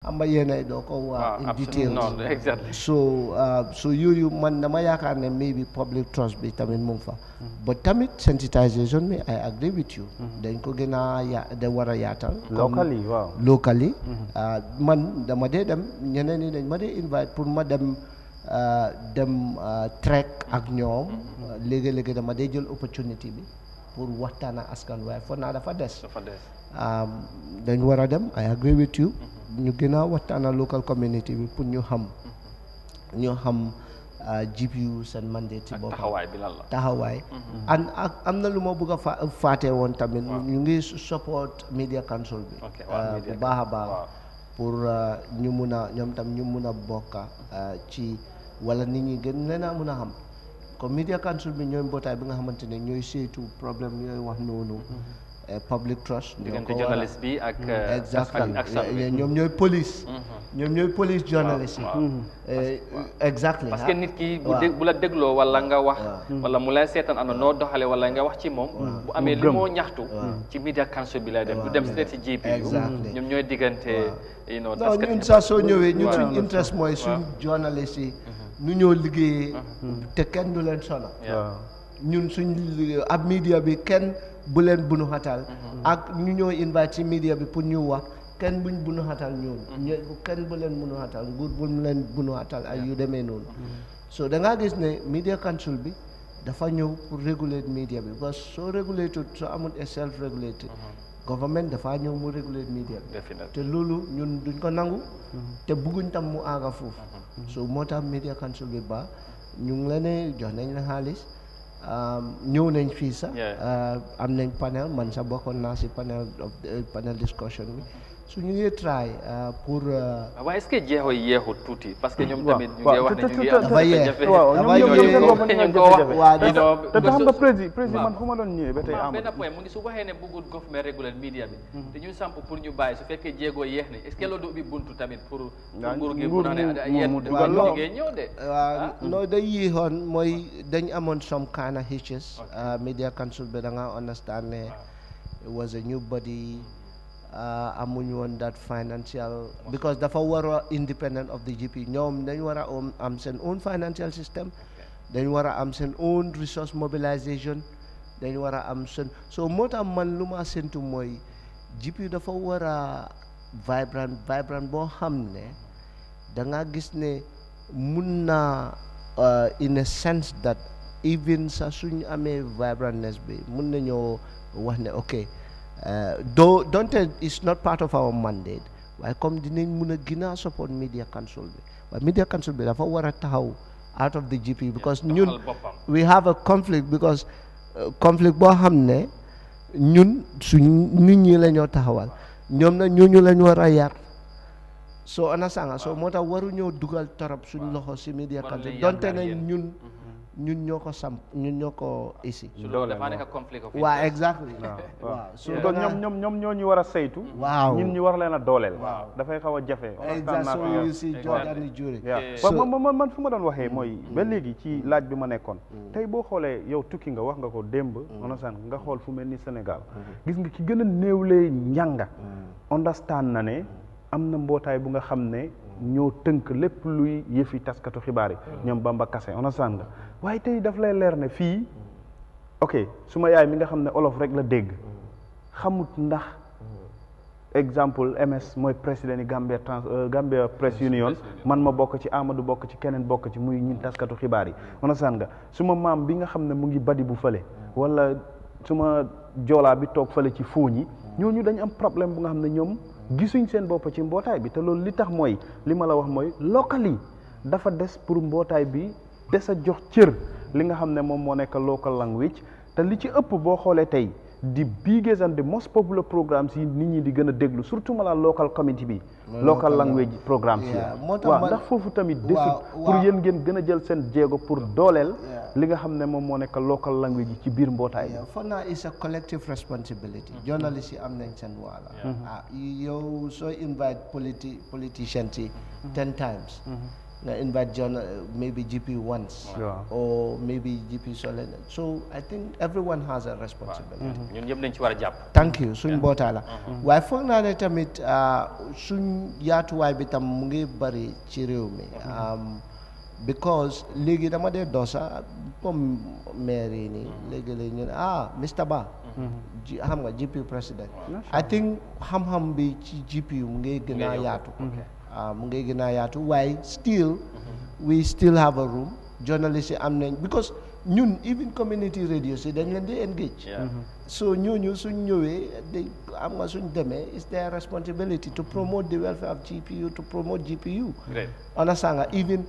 amba yéenay doo ko waa in detail exactly. so yooyu man dama yaakaar ne maybe public trust bi tamit mu ngi fa but tamit sensitization bi I agree with you dañ ko gën a da war a yaatal locally waaw locally man dama dee dem ñeneen ñi dañ ma dee invite pour ma dem trek ak ñoom léegi-léegi dama dee jël opportunity bi pour waxtaan ak askan waaye foog naa dafa des dañ war a dem I agree with you ñu gën a waxtaan ak local community bi pour ñu xam GPU seen mandate ci boppam taxawaay bi lan la taxawaay ak am na lu ma bëgg a faate woon tamit ñu ngi support media council bi bu baax a baax pour ñu mun a ñoom tam ñu mun a bokka ci wala nit ñi gën leen a mun a xam comme media council bi ñooy mbootaay bi nga xamante ne ñooy saytu problème ñooy wax noonu public trust diggante journaliste bi ak exactly ñoom ñooy police ñoom ñooy police journaliste yi exactly parce que nit ki bu la dégloo wala nga wax wala mu lay seetaan ana noo doxale wala nga wax ci moom bu amee li moo ñaxtu ci media council bi lay dem du dem si GPU ñoom ñooy diggante non ñun sax soo ñëwee ñun suñ interest mooy suñ journaliste yi nu ñoo liggéeyee te kenn du leen sonal ñun suñ ab media bi kenn bu leen bunu xatal ak ñu ñoo invite ci media bi pour ñu wax kenn buñ bunu xatal ñooñu kenn bu leen bunu xatal nguur bu leen bunu xatal ak yu demee noonu so da ngaa gis ne media council bi dafa ñëw pour réguler media bi parce que soo réguler tout soo amul self regulated government dafa ñëw mu réguler media bi te loolu ñun duñ ko nangu te bugguñ tam mu aaga foofu so moo tax media council bi ba ñu ngi leen jox nañ la xaalis ñëw nañ fii sax am nañ panel man sax bokkoon naa si panel discussion bi su ñu ngi try pour waaye est-ce que jeexoo yeexut tuuti parce que ñoom tamit ñu ngi wax ne ñu ngi dafa yeex te xam nga président man fu ma doon ñëwee ba tey am benn point mu ngi su waxee ne bëggul government réguler media bi te ñu samp pour ñu bàyyi su fekkee jéegoo yeex ne est-ce que loolu du ubbi buntu tamit pour nguur gi bu naane yéen liggéey ñëw de waaw non day yéexoon mooy dañ amoon some kind of hitches media council bi da nga understand ne it was a new body amuñu woon that financial because dafa war a independent of the GP ñoom dañ war a am seen own financial system dañ war a am seen own resource mobilisation dañ war a am seen so moo tax man lu ma séntu mooy GP dafa war a vibrant boo xam ne da nga gis ne mun na in a sense that even sa suñ amee vibrantness bi mun nañoo wax ne ok donte it's not part of our mandate waaye comme dinañ mun a gën a support media council bi waaye media council bi dafa war a taxaw out of the GP because ñun we have a conflict because conflict boo xam ne ñun suñ nit ñi la ñoo taxawal ñoom na ñooñu lañ war a yar soo ana sanga soo moo tax waru ñoo dugal torop suñ loxo si media council donte ne ñun ñoo ko samp ñun ñoo ko ici waaw exactly waaw so ñoom ñoo ñu war a saytu waaw ñun ñu war leen a dooleel dafay xaw a jafe exactement si Jordan Jure man fu ma doon waxee mooy ba léegi ci laaj bi ma nekkoon tey boo xoolee yow tukki nga wax nga ko démb understand nga xool fu mel ni Sénégal gis nga ki gën a néewlee njànga understand na ne am na mbootaay bu nga xam ne ñoo tënk lépp luy yëfi taskatu xibaar yi ñoom Bamba Kassé understand nga waaye tey daf lay leer ne fii ok suma yaay mi nga xam ne olof rek la dégg xamut ndax exemple MS mooy président yi Gambia Press Union man ma bokk ci Amadou bokk ci keneen bokk ci muy ñun taskatu xibaar yi understand nga suma maam bi nga xam ne mu ngi badi bu fële wala suma joolaa bi toog fële ci fooñ yi ñooñu dañ am problème bu nga xam ne ñoom gisuñ seen bopp ci mbootaay bi te loolu li tax mooy li ma la wax mooy local yi dafa des pour mbootaay bi des a jox cër li nga xam ne moom moo nekk local language te li ci ëpp boo xoolee tey the biggest and the most popular programmes yi nit ñi di gën a déglu surtout ma la local community bi local language programmes yi waaw ndax foofu tamit desut pour yéen ngeen gën a jël seen jéego pour dooleel li nga xam ne moom moo nekk local language yi ci biir mbootaay foog naa is a collective responsibility journalist yi am nañ seen waala yow soo invite politicians yi 10 times nga invite maybe GP once Yeah. or maybe GP Solen. So I think everyone has a responsibility. ñun ñëpp nañ ci war a jàpp. Thank you suñ mbootaay la waaye foog naa ne tamit suñ yaatuwaay bi tam mu ngi bari ci réew mi because léegi dama dee dosa comme maire yi nii léegi-léegi ñu ne Mr Ba xam nga GP président I think xam-xam bi ci GP mu ngi gën a yaatu mu ngi gën a yaatu waaye we still have a room journalists yi am nañ because ñun even community radio si dañ leen di engage so ñooñu suñ ñëwee am nga suñ demee it's their responsibility to promote the welfare of GPU to promote GPU understand nga even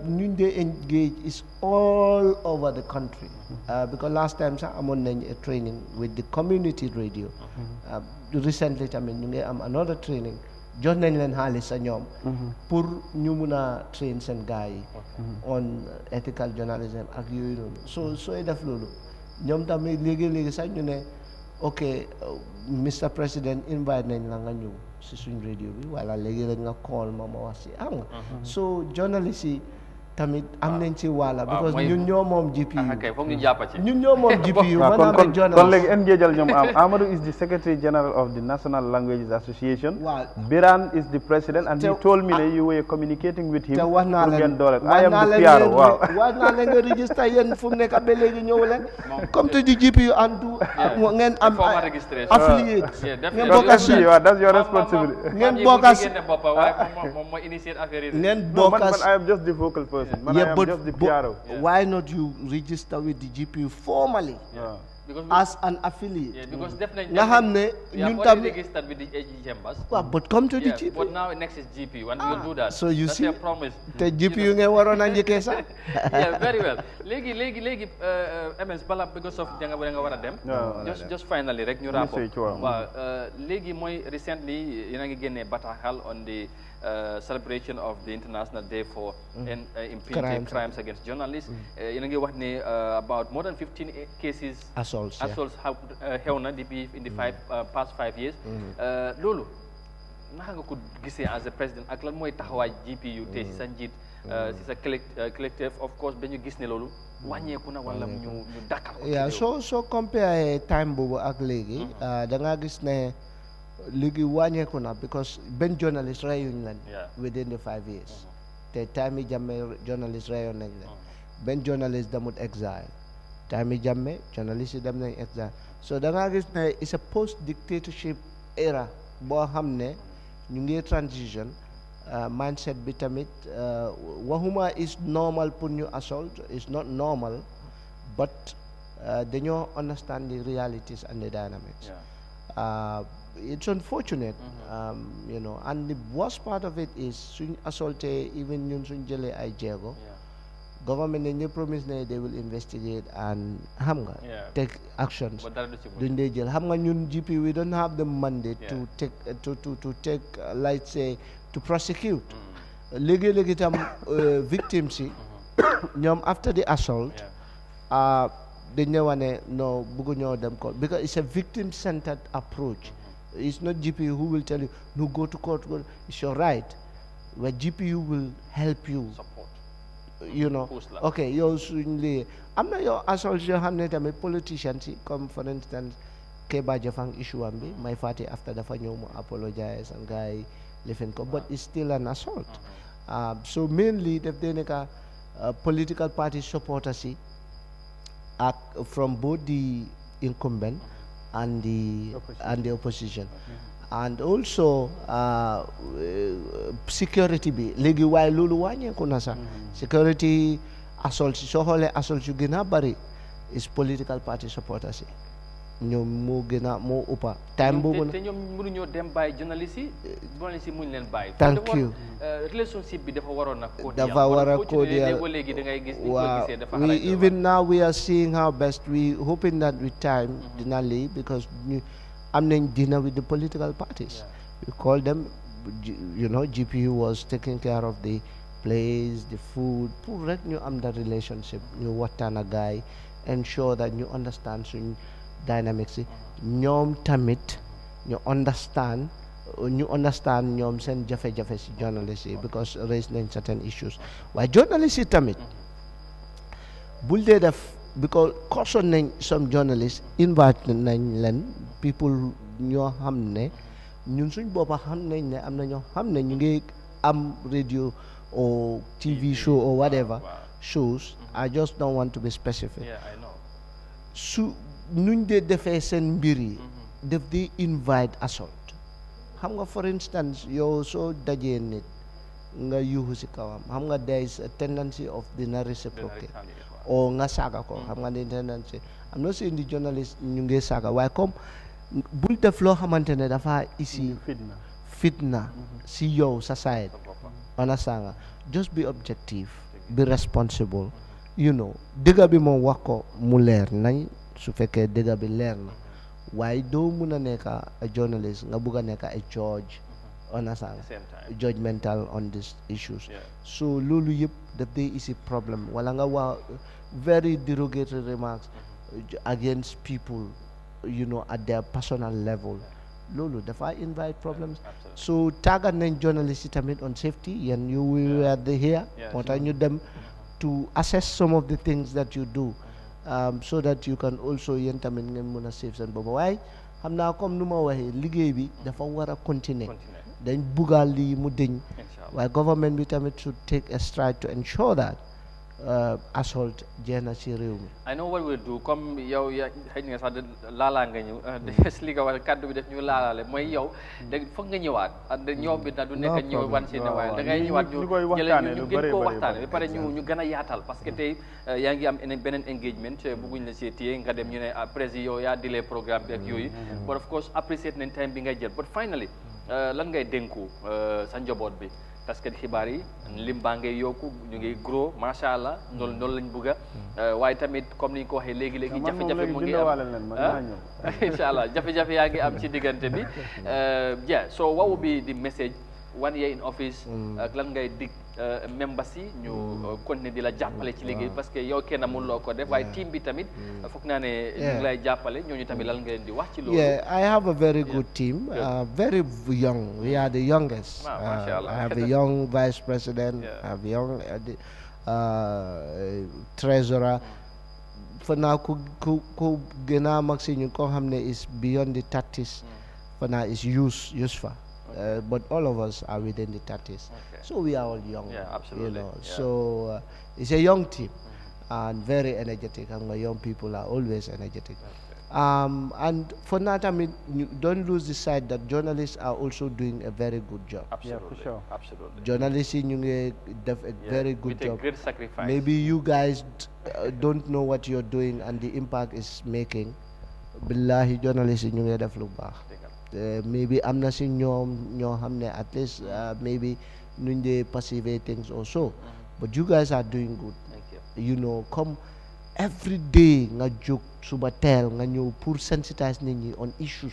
ñun de engage is all over the country because last time sax amoon nañ a training with the community radio recently tamit ñu ngi am another training jox nañ leen xaalis sa ñoom pour ñu mun a train seen gars yi on ethical journalism ak yooyu noonu sooy def loolu ñoom tamit léegi-léegi sax ñu ne ok Mr President invite nañ la nga ñëw si suñ radio bi wala léegi rek nga call ma wax si am nga so journalist yi tamit am nañ ci wàlla because ñun ñoo moom GPU kay foog ñu jàpp ci ñun ñoo moom GPU man kon léegi engagel ñoom Amadou is the Secretary General of the National Languages Association Biran is the president and he told me that you were communicating with him wax naa leen I am the PR waaw wax naa leen nga register yéen fu mu nekk ba léegi ñëw leen comme te di GPU andu ngeen am affiliate ngeen bokk si that's your responsibility ngeen bokk si moom mooy initier affaire yi ngeen bokk man I am just the vocal person. Yeah, but why not you register with the GPU formally as an affiliate? Yeah, because definitely nga xam ne ñun tam registered with the chambers. But come to the GPU. But now next is GPU and we'll do that. So you That's see, your promise. te GPU ngeen waroon a njëkkee sax. Yeah, very well. Léegi MS bala because of nga war a dem. Just finally rek ñu rapport. Waaw léegi mooy recently yéen a ngi génnee bataaxal on the celebration of the International Day for Impunity Crimes Against Journalists. Yéen a ngi wax ne about more than 15 cases assaults have xew na depuis in the past 5 years. Loolu naka nga ko gisee as a president ak lan mooy taxawaay GPU te si sa njiit si sa collective of course ba ñu gis ne loolu wàññeeku na wala ñu dakkal ko. Yeah, so compare time boobu ak léegi da nga gis ne léegi wàññeeku na because benn journalist reyuñ leen within the 5 years te time yi Jammeh journalist reyoon nañ leen benn journalist demut exile time yi Jammeh journalist yi dem nañ exile so da nga gis ne it's a post dictatorship era boo xam ne ñu ngi transition mindset bi tamit waxuma is normal pour ñu assault is not normal but dañoo understand the realities and the dynamics. It's unfortunate, you know, and the worst part of it is suñ assaulté even ñun suñ jëlee ay jéego government ne ñu promise ne they will investigate and xam nga take actions duñ dee jël xam nga ñun GP we don't have the mandate to take like say to prosecute léegi-léegi tam victims yi ñoom after the assault dañ ne wane no bëggu ñoo dem court because it's a victim centered approach. It's not GPU who will tell you, no, go to court, it's your right. Where GPU will help you. Support. You know. Okay, you're I'm not your association, I'm not a politician, come for instance, Keba Jafang issue ambi, my party after the Fanyomo apologize and guy living but it's still an assault. So mainly the political party supporters from both the incumbent and the opposition and also security bi léegi waaye loolu wàññeeku na sax security assault soo xoolee assault yu gën a bari is political party supporters yi ñoom moo gën a moo ëppa time boobu te ñoom mënuñoo dem bàyyi journaliste yi muñ leen bàyyi. thank you relationship bi dafa waroon na dafa war a cordial léegi da ngay gis waaw we even now we are seeing how best we hoping that with time dina lii because ñu am nañ dinner with the political parties we call them you know GPU was taking care of the place the food pour rek ñu am that relationship ñu waxtaan ak gaay ensure that ñu understand suñ dynamics yi ñoom tamit ñu understand ñu understand ñoom seen jafe-jafe si journalist yi because raise nañ certain issues waaye journalist yi tamit bul dee def because caution nañ some journalists invite nañ leen people ñoo xam ne ñun suñ boppa xam nañ ne am na ñoo xam ne ñu ngi am radio or TV show or whatever shows. I just don't want to be specific. Yeah, I know. su nuñ dee defee seen mbir yi def di invite assault xam nga for instance yow soo dajee nit nga yuuxu si kawam xam nga there is a tendency of dina reciprocate o nga saaga ko xam nga ne tendency am na si indi journalist ñu ngi saaga waaye comme bul def loo xamante ne dafa isi fitna si yow sa side understand nga just be objective be responsible you know dëgga bi moom wax ko mu leer nañ su fekkee dëgga bi leer na waaye doo mun a nekk a journalist nga bugg a nekk a judge understand judgmental on these issues so loolu yëpp daf day isi problem wala nga wax very derogatory remarks against people you know at their personal level loolu dafa invite problems so tàggat nañ journalist yi tamit on safety yéen you will are here moo tax ñu dem to assess some of the things that you do so that you can also yéen tamit ngeen mën a save seen bopp waaye xam naa comme nu ma waxee liggéey bi dafa war a continuer dañ buggaal lii mu dëñ waaye government bi tamit should take a stride to ensure that assault jeex na ci réew mi. I know what we'll do comme yow ya xëy nga sax laalaa nga ñëw li nga wax kàddu bi def ñu laalaale mooy yow da foog nga ñëwaat ñëw bi na du nekk ñëw wan si ne waaye da ngay ñëwaat ñu gën koo waxtaane ba pare ñu gën a yaatal parce que tey yaa ngi am beneen engagement bëgguñ la see téye nga dem ñu ne président yow yaa delay programme bi ak yooyu but of course appreciate nañ time bi ngay jël but finally lan ngay dénku sa njaboot bi parce que xibaar yi lim baa ngay yokku ñu ngi gros macha allah loolu lañ bëgg a waaye tamit comme ni ñu ko waxee léegi jafe-jafe mu ngi am incha allah jafe-jafe yaa ngi am ci diggante bi yeah so what would be the message 1 year in office ak lan ngay dig members yi ñu continuer di la jàppale ci liggéey parce que yow kenn amul loo ko def waaye team bi tamit foog naa ne ñu ngi lay jàppale ñooñu tamit lan ngeen di wax ci loolu. Yeah, I have a very good team, very young. We are the youngest. I have a young vice president. I have a young treasurer. For now, ku gën a mag si ñu ko xam ne is beyond the 30s. For now, is Yusfa. But all of us are within the 30s. So we are all young. Yeah, absolutely. You know, so it's a young team and very energetic. And my young people are always energetic. And for that, I mean, you don't lose the sight that journalists are also doing a very good job. Absolutely. Yeah, for sure. Absolutely. Journalists in a very good with job. A great sacrifice. Maybe you guys don't know what you're doing and the impact it's making. Billahi journalists in def lu baax. Maybe am na si ñoom ñoo xam ne at least maybe nuñ dee perceive things also but you guys are doing good. Thank you know comme every day nga jóg suba teel nga ñëw pour sensitize nit ñi on issues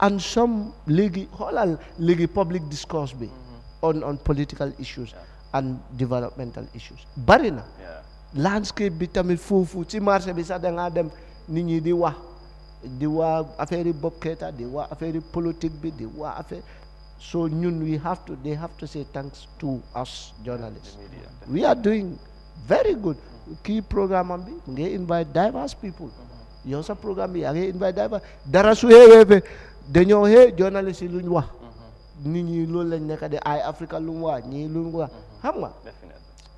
and some léegi xoolal léegi public discourse bi on political issues and developmental issues bari na landscape bi tamit foofu ci marché bi sax da ngaa dem nit ñi di wax affaire Bob Keita di wax affaire politique bi di wax affaire so ñun they have to say thanks to us journalists. We are doing very good. Key programme am bi ngay invite diverse people. Yow sa programme bi yaa ngay invite diverse dara su xewee fe dañoo journalist yi luñ wax nit ñi loolu lañ nekk de ay Africa lu mu wax ñii lu mu wax xam nga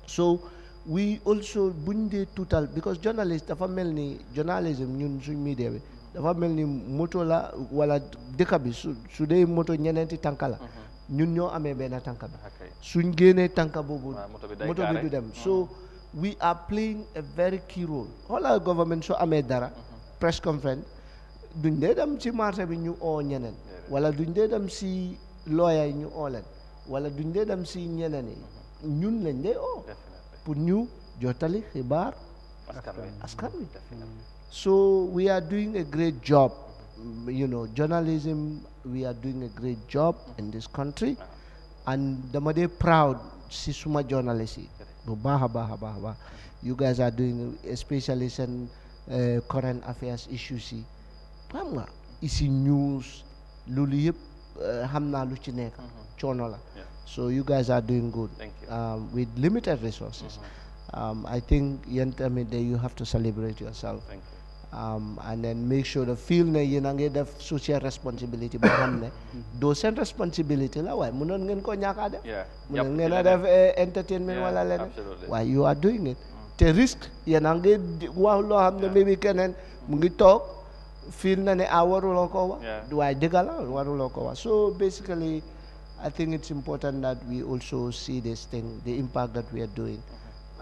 so we also buñ dee tuutal because journalist dafa mel ni journalism ñun suñ media bi dafa mel ni moto la wala dëkk bi su dee moto ñeneenti tànka la ñun ñoo amee benn tànka bi suñ génnee tànka boobu moto bi du dem so we are playing a very key role xoolal government soo amee dara press conference duñ dee dem ci marché bi ñu oo ñeneen wala duñ dee dem si lawyer yi ñu oo leen wala duñ dee dem si ñeneen yi ñun lañ dee oo pour ñu jottali xibaar askan wi so we are doing a great job journalism we are doing a great job in this country and dama dee proud si suma journalist yi bu baax a baax you guys are doing especially seen current affairs issues yi xam nga isi news loolu yëpp xam naa lu ci nekk coono la so you guys are doing good with limited resources I think yéen tamit you have to celebrate yourself and then make sure the feel ne yéen a ngi def social responsibility boo xam ne doo seen responsibility la waaye mënoon ngeen ko ñàkk a def mënoon ngeen a def entertainment wala leneen waaye you are doing it te risque yéen a ngi wax loo xam ne maybe keneen mu ngi toog feel na ne waruloo ko wax waaye dëgg la waruloo ko wax so basically I think it's important that we also see this thing the impact that we are doing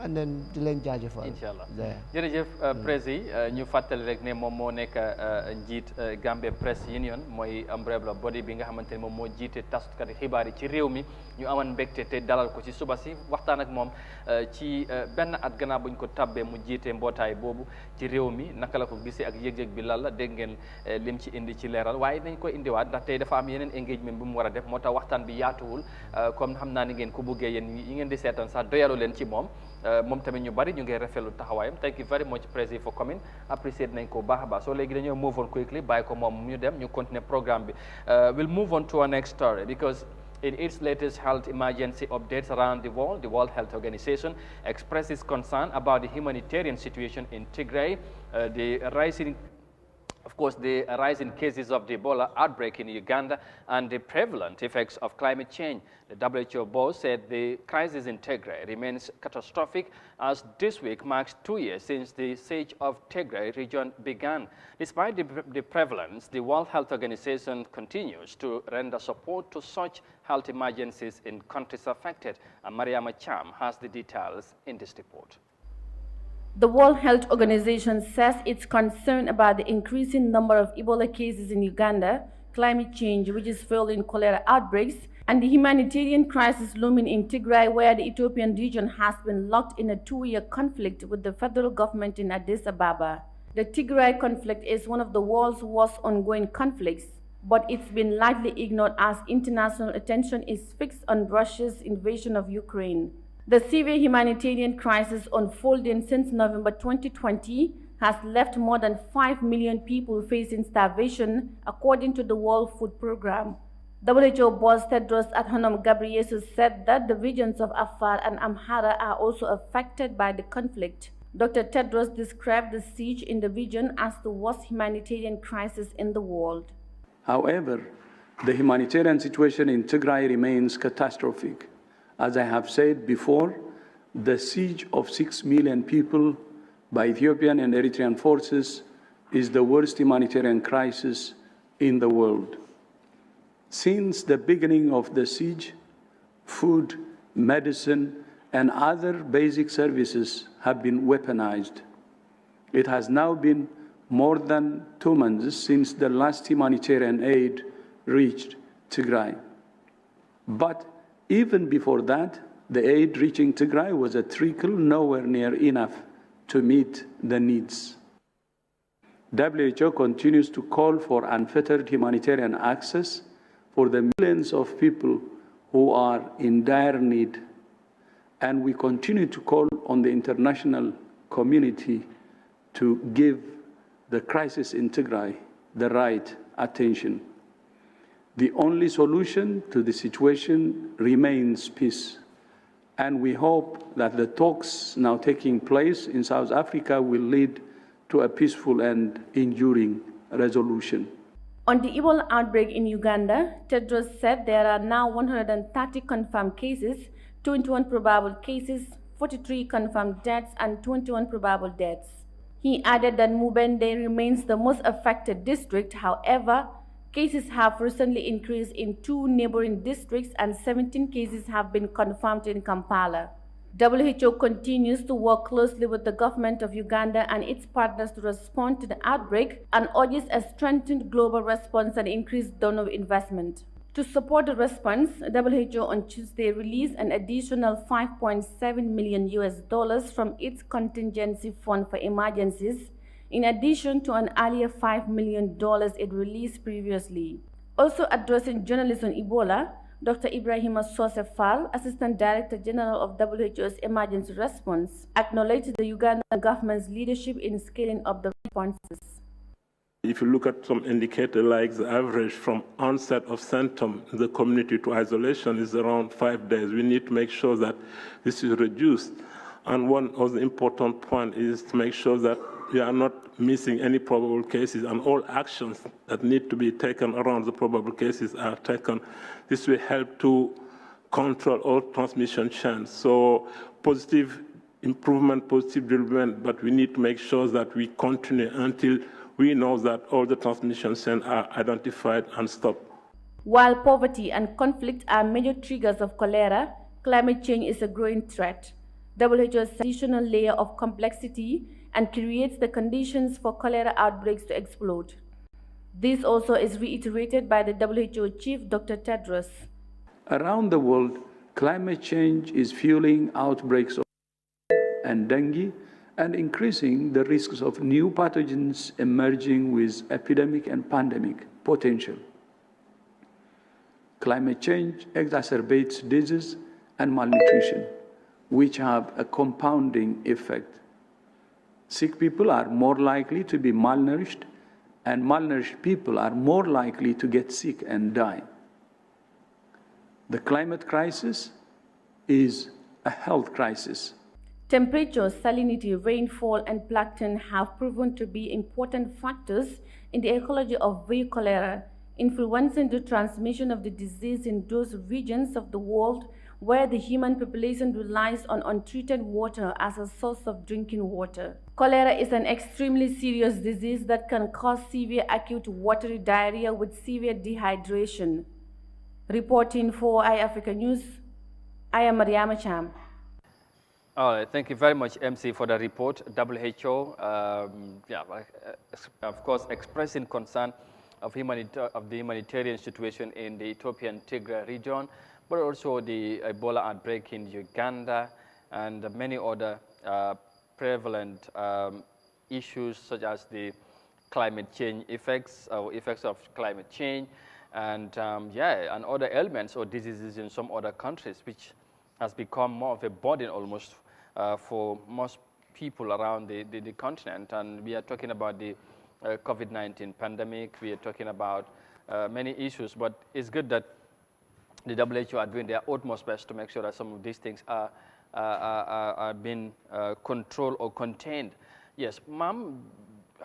and then di leen jaajëfal inshallah jërëjëf président ñu fàttali rek ne moom moo nekk njiit Gambia Press Union mooy umbrella body bi nga xamante ne moom moo jiite tasukati xibaar yi ci réew mi ñu amoon mbégte te dalal ko ci suba si waxtaan ak moom ci benn at gannaaw buñ ko tabbee mu jiite mbootaay boobu ci réew mi naka la ko gisee ak yëg-yëg bi lan la dégg ngeen lim ci indi ci leeral waaye nañ ko indiwaat ndax tey dafa am yeneen engagement bu mu war a def moo tax waxtaan bi yaatuwul comme xam naa ni ngeen ko buggee yéen yi ngeen di seetaan sax doyalu leen ci moom moom tamit ñu bari ñu ngi rafetlu taxawaayam thank you very much President for coming appreciate nañ ko baax a baax so léegi dañoo move on quickly bàyyi ko moom ñu dem ñu continuer programme bi we'll move on to our next story because in its latest health emergency updates around the World Health Organization expresses concern about the humanitarian situation in Tigray, the rise in cases of the Ebola outbreak in Uganda and the prevalent effects of climate change. The WHO boss said the crisis in Tigray remains catastrophic as this week marks 2 years since the siege of Tigray region began. Despite the prevalence, the World Health Organization continues to render support to such health emergencies in countries affected. And Mariama Cham has the details in this report. The World Health Organization says it's concerned about the increasing number of Ebola cases in Uganda, climate change, which is fueling cholera outbreaks, and the humanitarian crisis looming in Tigray, where the Ethiopian region has been locked in a 2-year conflict with the federal government in Addis Ababa. The Tigray conflict is one of the world's worst ongoing conflicts, but it's been largely ignored as international attention is fixed on Russia's invasion of Ukraine. The severe humanitarian crisis unfolding since November 2020 has left more than 5 million people facing starvation, according to the World Food Programme. WHO boss Tedros Adhanom Ghebreyesus said that the regions of Afar and Amhara are also affected by the conflict. Dr. Tedros described the siege in the region as the worst humanitarian crisis in the world. However, the humanitarian situation in Tigray remains catastrophic. As I have said before, the siege of 6 million people by Ethiopian and Eritrean forces is the worst humanitarian crisis in the world. Since the beginning of the siege, food, medicine, and other basic services have been weaponized. It has now been more than 2 months since the last humanitarian aid reached Tigray. But even before that, the aid reaching Tigray was a trickle, nowhere near enough to meet the needs. WHO continues to call for unfettered humanitarian access for the millions of people who are in dire need. And we continue to call on the international community to give the crisis in Tigray the right attention. The only solution to the situation remains peace. And we hope that the talks now taking place in South Africa will lead to a peaceful and enduring resolution. On the Ebola outbreak in Uganda, Tedros said there are now 130 confirmed cases, 21 probable cases, 43 confirmed deaths, and 21 probable deaths. He added that Mubende remains the most affected district. However, cases have recently increased in 2 neighboring districts and 17 cases have been confirmed in Kampala. WHO continues to work closely with the government of Uganda and its partners to respond to the outbreak and urges a strengthened global response and increased donor investment. To support the response, WHO on Tuesday released an additional $5.7 million from its contingency fund for emergencies, in addition to an earlier $5 million it released previously. Also addressing journalists on Ebola, Dr. Ibrahima Sose Fall, Assistant Director General of WHO's Emergency Response, acknowledged the Ugandan government's leadership in scaling up the responses. If you look at some indicator like the average from onset of symptom in the community to isolation is around 5 days. We need to make sure that this is reduced. And one of the important points is to make sure that we are not missing any probable cases, and all actions that need to be taken around the probable cases are taken. This will help to control all transmission chains. So positive improvement, positive development, but we need to make sure that we continue until we know that all the transmission chains are identified and stopped. While poverty and conflict are major triggers of cholera, climate change is a growing threat. WHO adds an additional layer of complexity and creates the conditions for cholera outbreaks to explode. This also is reiterated by the WHO chief, Dr. Tedros. Around the world, climate change is fueling outbreaks of and dengue and increasing the risks of new pathogens emerging with epidemic and pandemic potential. Climate change exacerbates disease and malnutrition, which have a compounding effect. Sick people are more likely to be malnourished, and malnourished people are more likely to get sick and die. The climate crisis is a health crisis. Temperature, salinity, rainfall, and plankton have proven to be important factors in the ecology of Vue cholera, influencing the transmission of the disease in those regions of the world where the human population relies on untreated water as a source of drinking water. Cholera is an extremely serious disease that can cause severe acute watery diarrhea with severe dehydration. Reporting for iAfrica News, I am Mariama Cham. All right, thank you very much, MC, for the report. WHO, of course, expressing concern of the humanitarian situation in the Ethiopian Tigray region, but also the Ebola outbreak in Uganda and many other prevalent issues such as the climate change effects or effects of climate change and other ailments or diseases in some other countries, which has become more of a burden almost for most people around the continent. And we are talking about the COVID-19 pandemic. We are talking about many issues, but it's good that the WHO are doing their utmost best to make sure that some of these things are being controlled or contained. Yes, ma'am,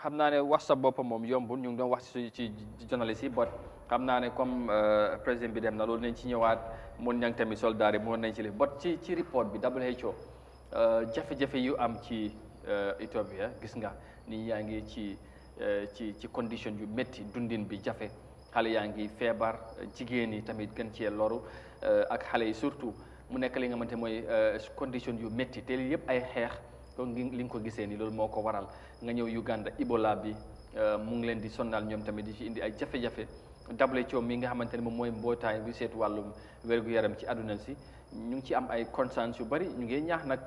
xam naa ne wax sa boppam moom yombul ñu ngi doon wax ci journaliste yi, but xam naa ne comme président bi dem na loolu nañ ci ñëwaat mun ñang tamit soldat yi mun nañ ci li but ci report bi WHO jafe-jafe yu am ci Ethiopia gis nga ni yaa ngi ci condition yu métti dundin bi jafe xale yaa ngi feebar jigéen yi tamit gën cee loru ak xale yi surtout mu nekk li nga xamante mooy condition yu métti te lii yëpp ay xeex donc li nga ko gisee ni loolu moo ko waral nga ñëw Uganda Ebola bi mu ngi leen di sonnal ñoom tamit di ci indi ay jafe-jafe WHO mi nga xamante ne moom mooy mbootaay bi seet wàllum wér-gu-yaram ci àdduna si ñu ngi ci am ay concerns yu bari ñu ngi ñaax nag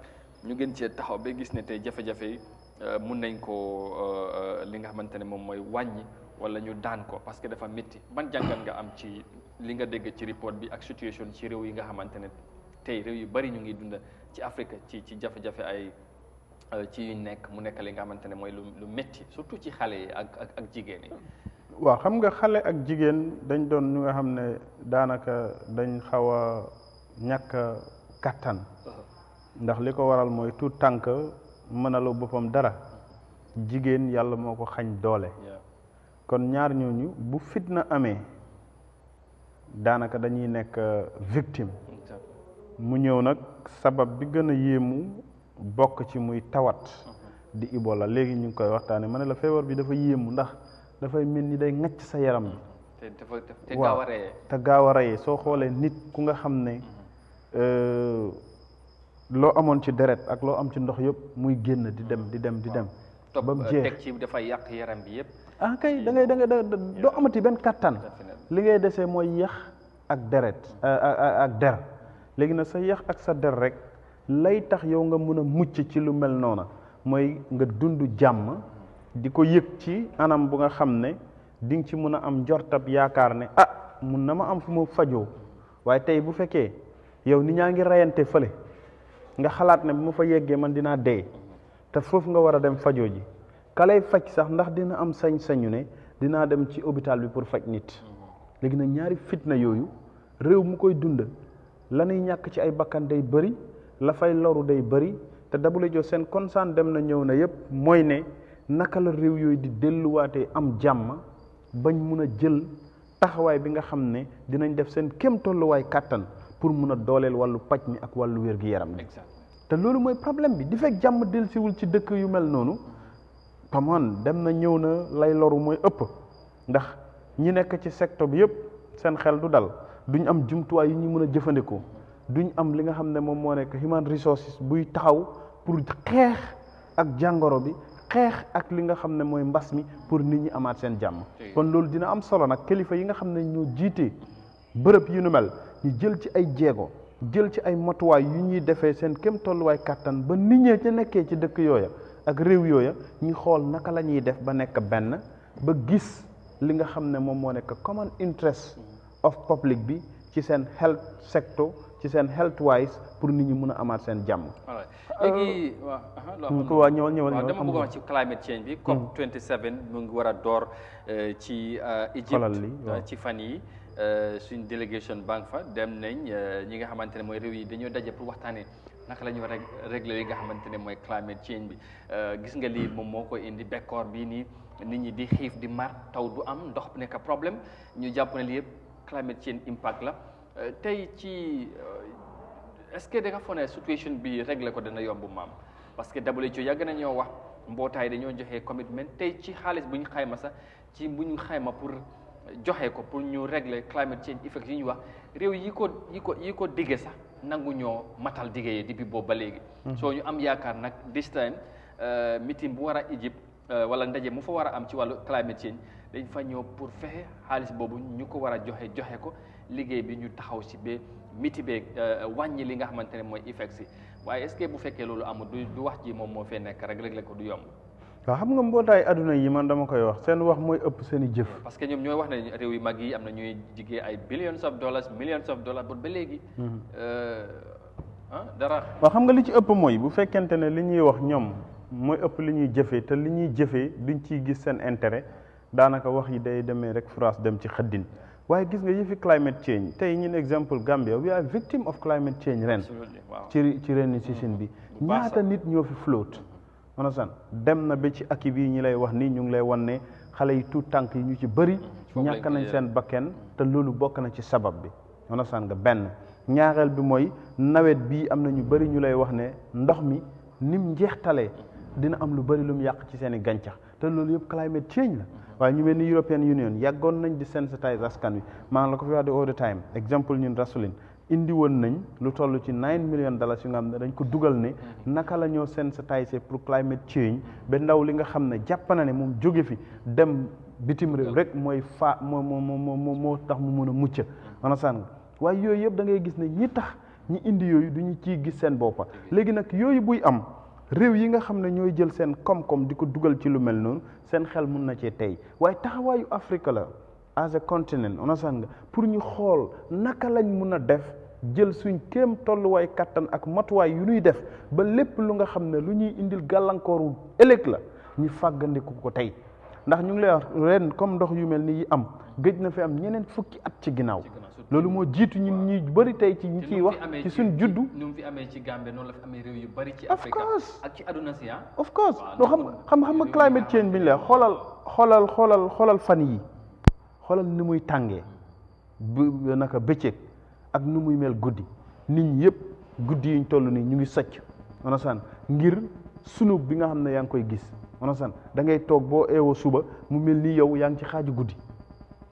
ñu gën cee taxaw ba gis ne tey jafe-jafe yi mun nañ ko li nga xamante ne moom mooy wàññi wala ñu daan ko parce que dafa métti ban jàngat nga am ci li nga dégg ci report bi ak situation ci réew yi nga xamante ne tey réew yu bari ñu ngi dund ci Afrique ci jafe-jafe ay ci yu nekk mu nekk li nga xamante ne mooy lu métti surtout ci xale yi ak jigéen yi. waaw xam nga xale ak jigéen dañ doon ñu nga xam ne daanaka dañ xaw a ñàkk kattan ndax li ko waral mooy tout tànk mënaloo boppam dara jigéen yàlla moo ko xañ doole kon ñaar ñooñu bu fitna amee daanaka dañuy nekk victime mu ñëw nag sabab bi gën a yéemu bokk ci muy tawat di Ebola léegi ñu ngi koy waxtaane ma ne la feebar bi dafa yéemu ndax dafay mel ni day ŋacc sa yaram bi te gaaw a reyee te gaaw a reyee soo xoolee nit ku nga xam ne loo amoon ci deret ak loo am ci ndox yëpp muy génn di dem ba mu jeex teg ci dafay yàq yaram bi yëpp kay da ngay doo amati benn kattan li ngay desee mooy yax ak deret ak der léegi nag sa yax ak sa der rek lay tax yow nga mun a mucc ci lu mel noona mooy nga dund jàmm di ko yëg ci anam bu nga xam ne di nga ci mun a am njortab yaakaar ne mun na ma am fu ma fajoo waaye tey bu fekkee yow ni ñaa ngi reyante fële nga xalaat ne bu ma fa yeggee man dinaa dee te foofu nga war a dem fajoo ji ka lay faj sax ndax dina am sañ-sañu ne dinaa dem ci hôpital bi pour faj nit léegi nag ñaari fitna yooyu réew mu koy dund la ñuy ñàkk ci ay bakkan day bëri la fay loru day bëri te WHO seen concern dem na ñëw na yépp mooy ne naka la réew yooyu di delluwaatee am jàmm bañ mun a jël taxawaay bi nga xam ne dinañ def seen kéem tolluwaay kàttan pour mun a dooleel wàllu paj mi ak wàllu wér-gi-yaram mi te loolu mooy problème bi di fekk jàmm dellusiwul ci dëkk yu mel noonu come dem na ñëw na lay loru mooy ëpp ndax ñi nekk ci secteur bi yépp seen xel du dal duñ am jumtuwaay yu ñu mën a jëfandikoo duñ am li nga xam ne moom moo nekk human resources buy taxaw pour xeex ak jàngoro bi xeex ak li nga xam ne mooy mbas mi pour nit ñi amaat seen jàmm kon loolu dina am solo nag kilifa yi nga xam ne ñoo jiite bërëb yu nu mel ñu jël ci ay jéego jël ci ay matuwaay yu ñuy defee seen kéem tolluwaay kàttan ba nit ñee ca nekkee ci dëkk yooya ak réew yooya ñu xool naka la ñuy def ba nekk benn ba gis li nga xam ne moom moo nekk common interest of public bi ci seen health sector ci seen health wise pour nit ñi mun a amaat seen jàmm. léegi waaw ñëwal dama bëgg wax ci climate change bi COP 27 mu ngi war a door ci Égypte ci fan yi suñ délégation banque fa dem nañ ñi nga xamante ne mooy réew yi dañoo daje pour waxtaanee naka la ñu war a régler li nga xamante ne mooy climate change bi gis nga lii moom moo koy indi bekkoor bii nii nit ñi di xiif di mar taw du am ndox bu nekk problème ñu jàpp ne lii yëpp climate change impact la tey ci est-ce que da nga foog ne situation bi régler ko dana yomb maam parce que WHO yàgg nañoo wax mbootaay dañoo joxe commitment tey ci xaalis bu ñu xayma sax ci bu ñu xayma pour joxe ko pour ñu régler climate change effect yi ñu wax réew yi ko digge sax nangu ñoo matal digge yi depuis boobu ba léegi soo ñu am yaakaar nag this time meeting bu war a Égypte wala ndaje mu fa war a am ci wàllu climate change dañ fa ñëw pour fexe xaalis boobu ñu ko war a joxe ko liggéey bi ñu taxaw si ba mitibe wàññi li nga xamante ne mooy effect si waaye est-ce que bu fekkee loolu amul du wax ji moom moo fee nekk rek régler ko du yomb. waaw xam nga mbootaay adduna yi man dama koy wax seen wax mooy ëpp seen i jëf. parce que ñoom ñooy wax ne réew yu mag yi am na ñuy jigee ay billions of dollars millions of dollars ba léegi. dara. waaw xam nga li ci ëpp mooy bu fekkente ne li ñuy wax ñoom mooy ëpp li ñuy jëfee te li ñuy jëfee duñ ciy gis seen intérêt daanaka wax yi day demee rek France dem ci xëddin waaye gis nga yëfi climate change tey ñun exemple Gambia we are victim of climate change ren. ci ren situation bi ñaata nit ñoo fi float. onasan dem na ba ci aki bii ñi lay wax ni ñu ngi lay wan ne xale yi tout tànk yi ñu ci bëri ñàkk nañ seen bakken te loolu bokk na ci sabab bi onasan nga benn ñaareel bi mooy nawet bii am na ñu bëri ñu lay wax ne ndox mi nim njeextalee dina am lu bëri lu mu yàq ci seen i gàncax te loolu yëpp climate change la waaye ñu mel ni European Union yàggoon nañ di sensitize askan wi maa ngi la ko fi wax di all the time exemple ñun Rasulin indi woon nañ lu toll ci $9 million yu nga xam ne dañ ko dugal ne naka la ñoo sensitiser pour climate change ba ndaw li nga xam ne jàpp na ne moom jóge fi dem bitim réew rek mooy moo tax mu mun a mucc anasaan nga waaye yooyu yëpp da ngay gis ne ñi tax ñi indi yooyu du ñu ciy gis seen boppa léegi nag yooyu buy am réew yi nga xam ne ñooy jël seen koom-koom di ko dugal ci lu mel noonu seen xel mun na cee tey waaye taxawaayu Afrique la as a continent anasaan nga pour ñu xool naka lañ mun a def jël suñ kéem tolluwaay kattan ak matuwaay yu ñuy def ba lépp lu nga xam ne lu ñuy indil gàllankooru ëllëg la ñu fàggandiku ko tey ndax ñu ngi lay wax ren comme ndox yu mel ni yi am gëj na fi am ñeneen fukki at ci ginnaaw loolu moo jiitu ñun ñi bëri tey ci ñi ciy wax ci suñ juddu. nu mu fi amee ci Gambie noonu la fi amee réew yu bëri ci Afrique ak ci àdduna si of course loo xam nga climate change bi ñu lay xoolal fan yi xoolal ni muy tàngee naka bëccëg ak nu muy mel guddi nit ñi yëpp guddi yi ñu toll nii ñu ngi socc onasan ngir sunub bi nga xam ne yaa ngi koy gis onasan da ngay toog boo eewoo suba mu mel ni yow yaa ngi ci xaaju guddi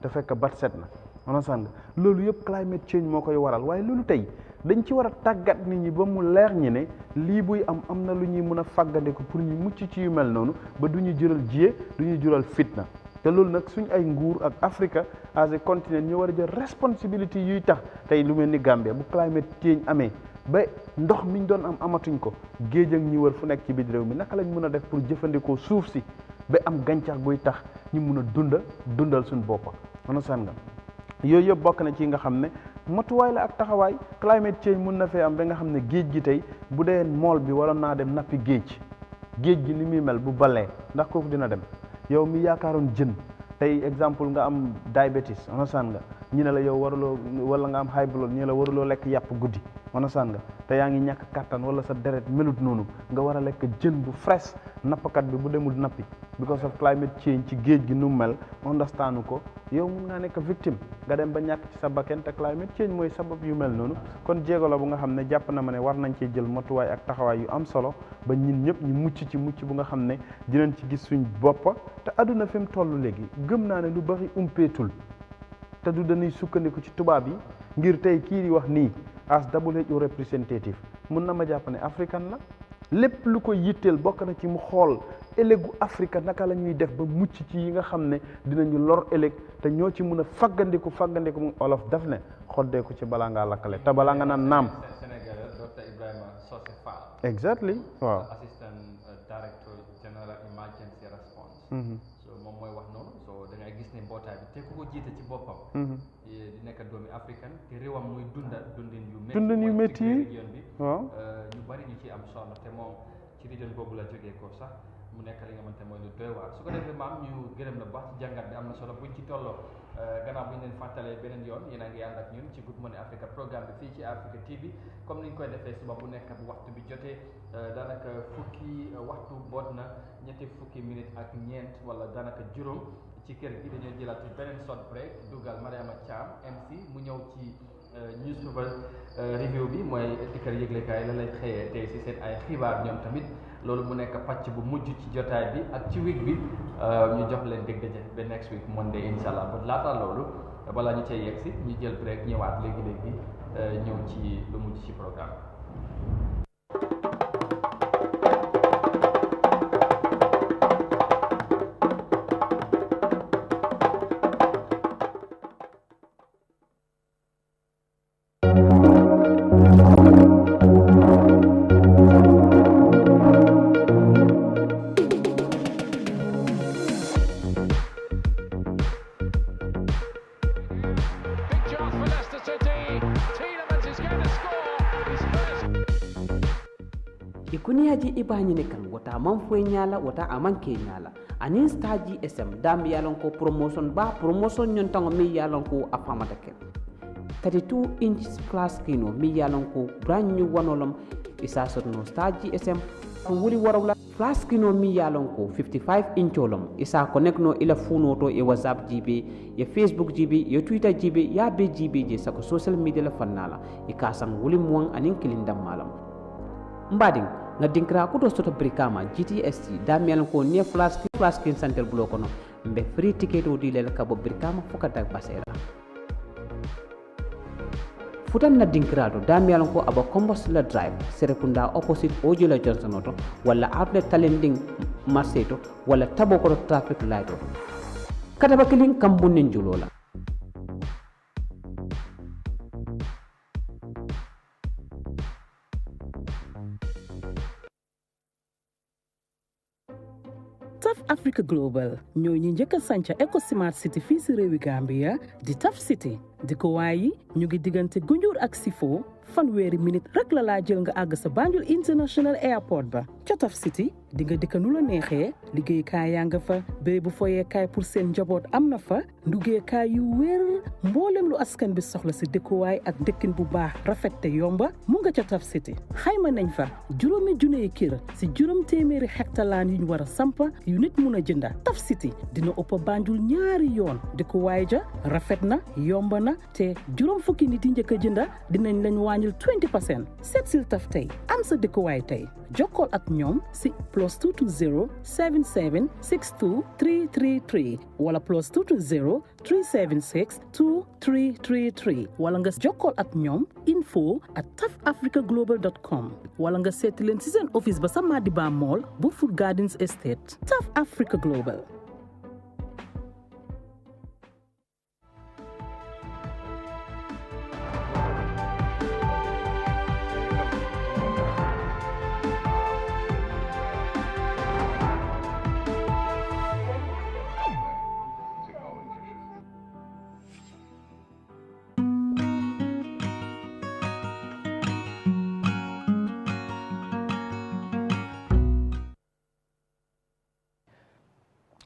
te fekk bat set na onasan nga loolu yëpp climate change moo koy waral waaye loolu tey dañ ci war a tàggat nit ñi ba mu leer ñi ne lii buy am na lu ñuy mën a fàggandiku pour ñu mucc ci yu mel noonu ba du ñu jural jiye du ñu jural fitna te loolu nag suñ ay nguur ak Africa as a continent ñoo war a jël responsibility yuy tax tey lu mel ni Gambia bu climate change amee ba ndox miñ doon amatuñ ko géej ak ñi wër fu nekk ci biir réew mi naka lañ mën a def pour jëfandikoo suuf si ba am gàncax guy tax ñu mun a dundal suñ boppa onasan nga yooyu yëpp bokk na ci nga xam ne matuwaay la ak taxawaay climate change mun na fee am ba nga xam ne géej gi tey bu dee mool bi waroon naa dem nappi géej gi ni muy mel bu balee ndax kooku dina dem yow mi yaakaaroon jën tey exemple nga am diabetes understand nga ñi ne la yow waruloo wala nga am high blood ñi ne la waruloo lekk yàpp guddi understand nga te yaa ngi ñàkk kattan wala sa deret melut noonu nga war a lekk jën bu fresh nappkat bi bu demul nappi because of climate change ci géej gi nu mel understand ko yow mun ngaa nekk victime nga dem ba ñàkk ci sa bakken te climate change mooy sabab yu mel noonu kon jéego la bu nga xam ne jàpp na ma ne war nañ cee jël matuwaay ak taxawaay yu am solo ba ñun ñëpp ñu mucc ci mucc bu nga xam ne dinañ ci gis suñ boppa te àdduna fi mu toll léegi gëm naa ne lu bari umpeetul te du dañuy sukkandiku ci tubaab yi ngir tey kii di wax nii as WHO representative mun na ma jàpp ne africain la lépp lu ko yitteel bokk na ci mu xool ëllëgu Afrique naka la ñuy def ba mucc ci yi nga xam ne dinañu lor ëllëg te ñoo ci mun a faggandiku mu olof daf ne xoddeeku ci balaa ngaa lakkale te balaa nga naan naam. Sénégal Dr. Ibrahima Socé Fall. exactly waaw. assistant director general emergency response. so moom mooy wax noonu so da ngay gis ne mbootaay bi te ku ko jiite ci boppam. di nekk doomi africain te réewam muy dundin yu métti région bi waaw ñu bari ñu ci am sonn te moom ci région boobu la jógee ko sax mu nekk li nga xamante mooy lu doy waar su ko defee maam ñu gërëm la baax ci jàngat bi am na solo buñ ci tolloo gannaaw bu ñu leen fàttalee beneen yoon yéen a ngi ànd ak ñun ci Good Morning Africa programme bi fii ci Africa TV comme ni ñu koy defee suba bu nekk bu waxtu bi jotee daanaka fukki waxtu boot na ñetti fukki minute ak ñeent wala daanaka juróom ci kër gi dañoo jëlaat ci beneen short break dugal Mariama Thiam MC mu ñëw ci newspaper review bi mooy dikkar yëglekaay la lay xëyee tey si seen ay xibaar ñoom tamit loolu mu nekk pàcc bu mujj ci jotaay bi ak ci week bi ñu jox leen dégg daje ba next week Monday incha allah ba laata loolu balaa ñu cay yegg si ñu jël break ñëwaat léegi-léegi ñëw ci lu mujj ci programme. ikuniyaji ibañine kan wota man foy ñala wota amanke ñala anin staji sm dam yalon ko promotion ñon tango mi yalon ko afamata ken 32 inches class kino mi yalon ko brand new wanolom isa sotno staji sm ko wuri warawla class kino mi yalon ko 55 incholom isa connect no ila funoto e whatsapp jibe e facebook jibe e twitter jibe ya be jibe je sako social media la fannala e kasan wuli mo anin kilindam malam mbading nga dinkra ko to soto brikama GTST da mel ko ne flash kin center block no mbe free ticket o dilel ka bo brikama fukata basera futan na dinkra do da mel ko aba combos la drive serekunda opposite Ojola Johnson auto wala outlet talending marseto wala tabo ko traffic light o kada bakilin kambunin julola Taf Africa Global ñoo ñi njëkk a sanca Eco Smart City fii si réewi Gambia di Taf City di ko waayi ñu ngi diggante Gunjur ak Sifo fanweeri minute rek la laa jël nga àgg sa Banjul International Airport ba ca Taf City di nga dëkk nu la neexee liggéeykaay yaa nga fa bérébu foyeekaay pour seen njaboot am na fa ndugeekaay yu wér mboolem lu askan bi soxla si dëkkuwaay ak dëkkin bu baax rafet te yomba mu nga ca Taf City xayma nañ fa juróomi junneey kër si juróom téeméeri hectalaan yu ñu war a sampa yu nit mun a jënda Taf City dina ëpp Banjul ñaari yoon dëkkuwaay ja rafet na yomba na te juróom fukki nit yi njëkk a jënda dinañ lañ wàññil 20% seet sil Taf tey am sa dëkkuwaay tey jokkool ak ñoom si +220 77 62 333 wala +220 376 2333 wala nga jokkool ak ñoom info@tafafricaglobal.com wala nga seeti leen si seen office ba sa Madiba Mall bu Food Gardens Estate. Taf Africa Global.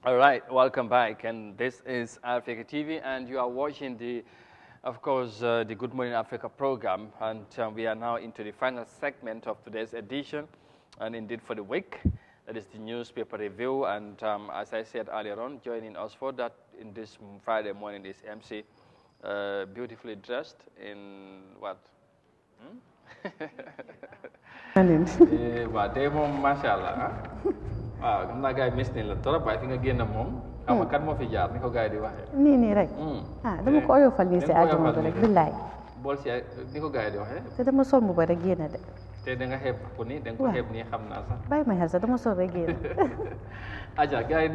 All right, welcome back, and this is Africa TV, and you are watching of course, the Good Morning Africa program, and we are now into the final segment of today's edition, and indeed for the week, that is the newspaper review, and as I said earlier on, joining us for that in this Friday morning is MC, beautifully dressed in what? Waaw tey moom macha allah waaw xam naa gars yi mis nañ la trop waaye fi nga génn moom xam nga kan moo fi jaar ni ko gars yi di waxee nii rek dama ko oyofal nii si àjjuma bi rek billaay bool si ni ko gars yi di waxee te dama sol mu ba rek génn de te da nga xeeb ko nii da nga ko xeeb nii xam naa sax bàyyi ma xel sax dama sol rek génn Aja, guys,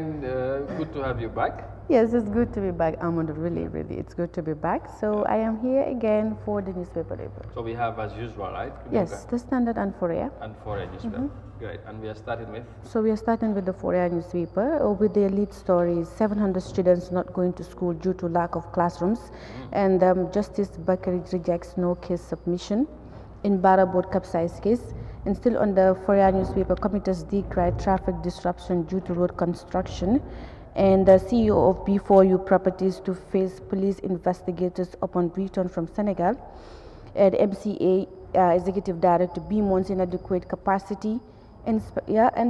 good to have you back. Yes, it's good to be back, Amadou. Really, it's good to be back. So I am here again for the newspaper review. So we have, as usual, right? Yes, the Standard and Fourier. And Fourier newspaper. Great. And we are starting with? So we are starting with the Fourier newspaper with their lead story, 700 students not going to school due to lack of classrooms. And Justice Bakari rejects no case submission in Barra Board capsized case. And still on the Fourier newspaper, commuters decry traffic disruption due to road construction. And the CEO of B4U Properties to face police investigators upon return from Senegal. And MCA Executive Director B-Mon's inadequate capacity. And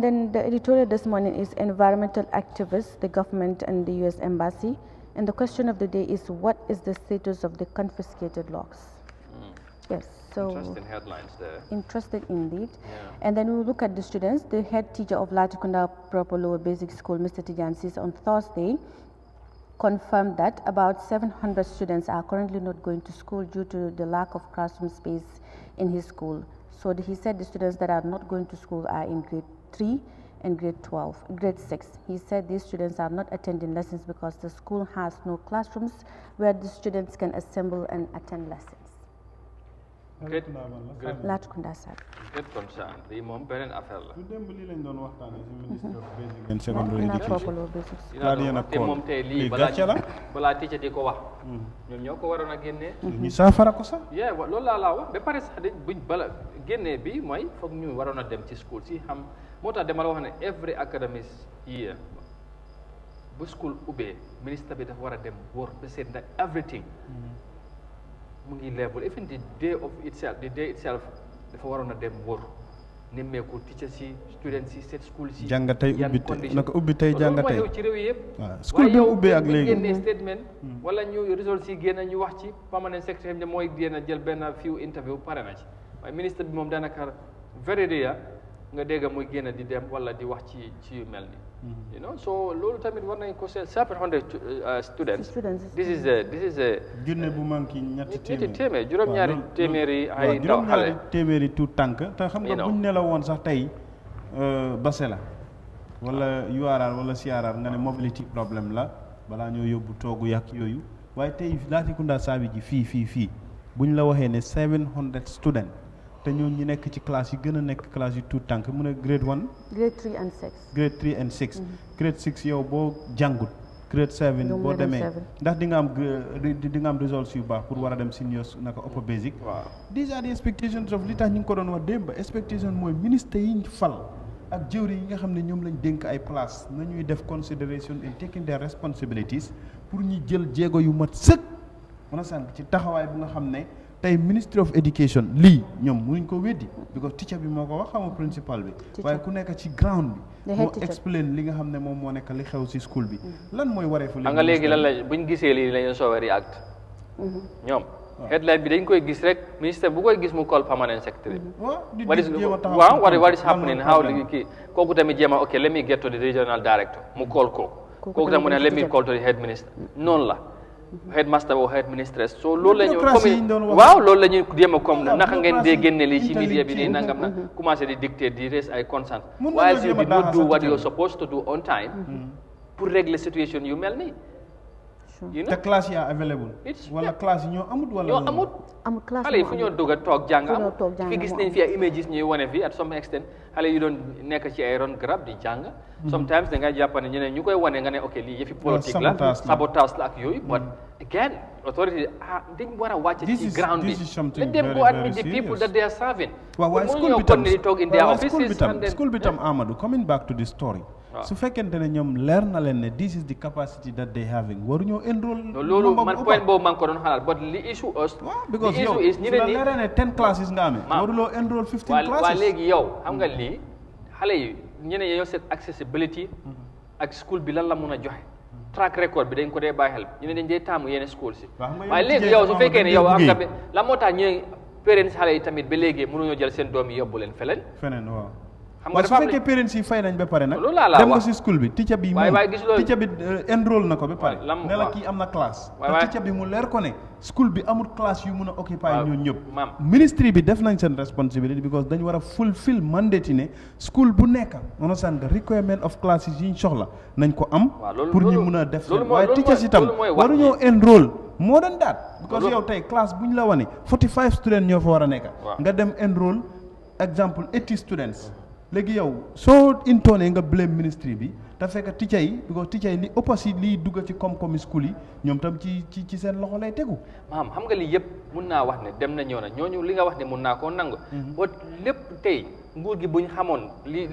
then the editorial this morning is environmental activists, the government and the US Embassy. And the question of the day is, what is the status of the confiscated logs? Yes. So interesting headlines there. Interesting indeed. Yeah. And then we will look at the students. The head teacher of Latrikunda Proper Lower Basic School, Mr. Tijansis, on Thursday confirmed that about 700 students are currently not going to school due to the lack of classroom space in his school. So he said the students that are not going to school are in grade 3 and grade 6. He said these students are not attending lessons because the school has no classrooms where the students can assemble and attend lessons. Great concern. Great concern. The mom parent affair la. Minister of Basic and Secondary Education. Te mom tey lii balaa teacher di ko wax. ñoom ñoo ko waroon a génnee. ñu saafara ko sax. yeah loolu laa wax ba pare sax buñ bala génnee bi mooy foog ñu waroon a dem ci school si xam moo tax dama la wax ne every academic year bu school ubbee ministre bi dafa war a dem wóor ba seet ndax everything. mu ngi level even the day itself dafa waroon a dem wóor nemmeeku teacher si students si set school si jàng tey ubbi tey naka ubbi tey jàng tey loolu ci réew yi yëpp school bi ubbee ak léegi génne statement wala ñu result si génn ñu wax ci permanent secretary bi mooy génn jël benn few interview pare na ci waaye ministre bi moom daanaka very rare nga dégg muy génn di dem wala di wax ci yu mel ni you know so loolu tamit war nañ ko seet 700 students this is a junne bu manki ñetti téeméer juróom-ñaari téeméeri ay ndaw xale téeméeri tout tànk te xam nga buñ ne la woon sax tey base la wala URR wala CRR nga ne mobility problème la balaa ñoo yóbbu toogu yàq yooyu waaye tey Latrikunda saabi ji fii buñ la waxee ne 700 students te ñooñu ñu nekk ci classe yi gën a nekk classe yi tout tànk mu ne grade 1 grade 3 and 6 grade 3 and 6 grade 6 yow boo jàngut grade 7 boo demee ndax di nga am results yu baax pour war a dem seniors naka upper basic these are the expectations of li tax ñu ngi ko doon wax démb expectation mooy ministre yi ñu fal ak jëwri yi nga xam ne ñoom lañ dénk ay place nañuy def consideration in taking their responsibilities pour ñu jël jéego yu mat sëkk mën a sànq ci taxawaay bu nga xam ne tey Ministry of Education lii ñoom mënuñ ko weddi because teacher bi moo ko wax xama principal bi waaye ku nekk ci ground bi moo explain li nga xam ne moom moo nekk li xew ci school bi lan mooy wareefu li nga léegi lan la buñ gisee lii lañu soog a react ñoom headline bi dañ koy gis rek ministre bu koy gis mu call permanent secretary what is happening how kii kooku tamit jéema ok let me get to the regional director mu call kooku tamit mu ne let me call to the head minister noonu la headmaster or head mistress so loolu la ñu loolu la ñu jéem a comme naka ngeen dee génne lii ci media bi nii nangam na commencé di dicter di raise ay concerns while you did not do what you are supposed to do on time pour régler situation yu mel nii te classe yi available wala classe yi ñoo amut wala ñoo amut xale yi fu ñoo dugg a toog jàng fi gis nañ fi ay images ñuy wane fi at some extent xale yu doon nekk ci ay ron garab di jàng sometimes da ngay jàpp ne ñeneen ñu koy wane nga ne ok lii yëfi politique la sabotage la ak yooyu but again authority dañ war a wàcc ci ground bi let them go and meet the people that they are serving waaw waaye school bi tam Amadou coming back to this story su fekkente ne ñoom leer na leen ne this is the capacity that they having waruñoo enroll. loolu man point boobu man ko doon xalaat but li issue us. because yow su la leeree ne 10 classes nga amee. waruloo enroll 15 classes. waaw léegi yow xam nga lii xale yi ñeneen yow seen accessibility ak school bi lan la mun a joxe. track record bi dañ ko dee bàyyi xel ñu ne dañ dee taamu yenn school si. waaye léegi yow su fekkee ne yow am nga la moo tax ñu parents xale yi tamit ba léegi mënuñoo jël seen doom yi yóbbu leen feneen waaw. xam nga su fekkee parents yi fay nañ ba pare nag. loolu laa la wax dem nga si school bi teacher bi moom teacher bi enroll na ko ba pare. ne la kii am na classe. te teacher bi mu leer ko ne school bi amul classe yu mun a occupy ñooñu ñëpp. ministry bi def nañ seen responsibility because dañu war a fulfill mandate ne school bu nekk understand the requirement of classes yi ñu soxla nañ ko am. pour ñu mun a def seen waaye teachers itam waruñoo enroll more than that. because yow tey classe bu ñu la wane 45 students ñoo fa war a nekk. nga dem enroll exemple 80 students. léegi yow soo intoonee nga blame ministry bi te fekk teacher yi because teacher yi li ëpp si liy dugg ci koom-koomi school yi ñoom tam ci seen loxo lay tegu. maam xam nga lii yëpp mun naa wax ne dem na ñëw na ñooñu li nga wax ne mun naa koo nangu. ba lépp tey nguur gi buñ xamoon li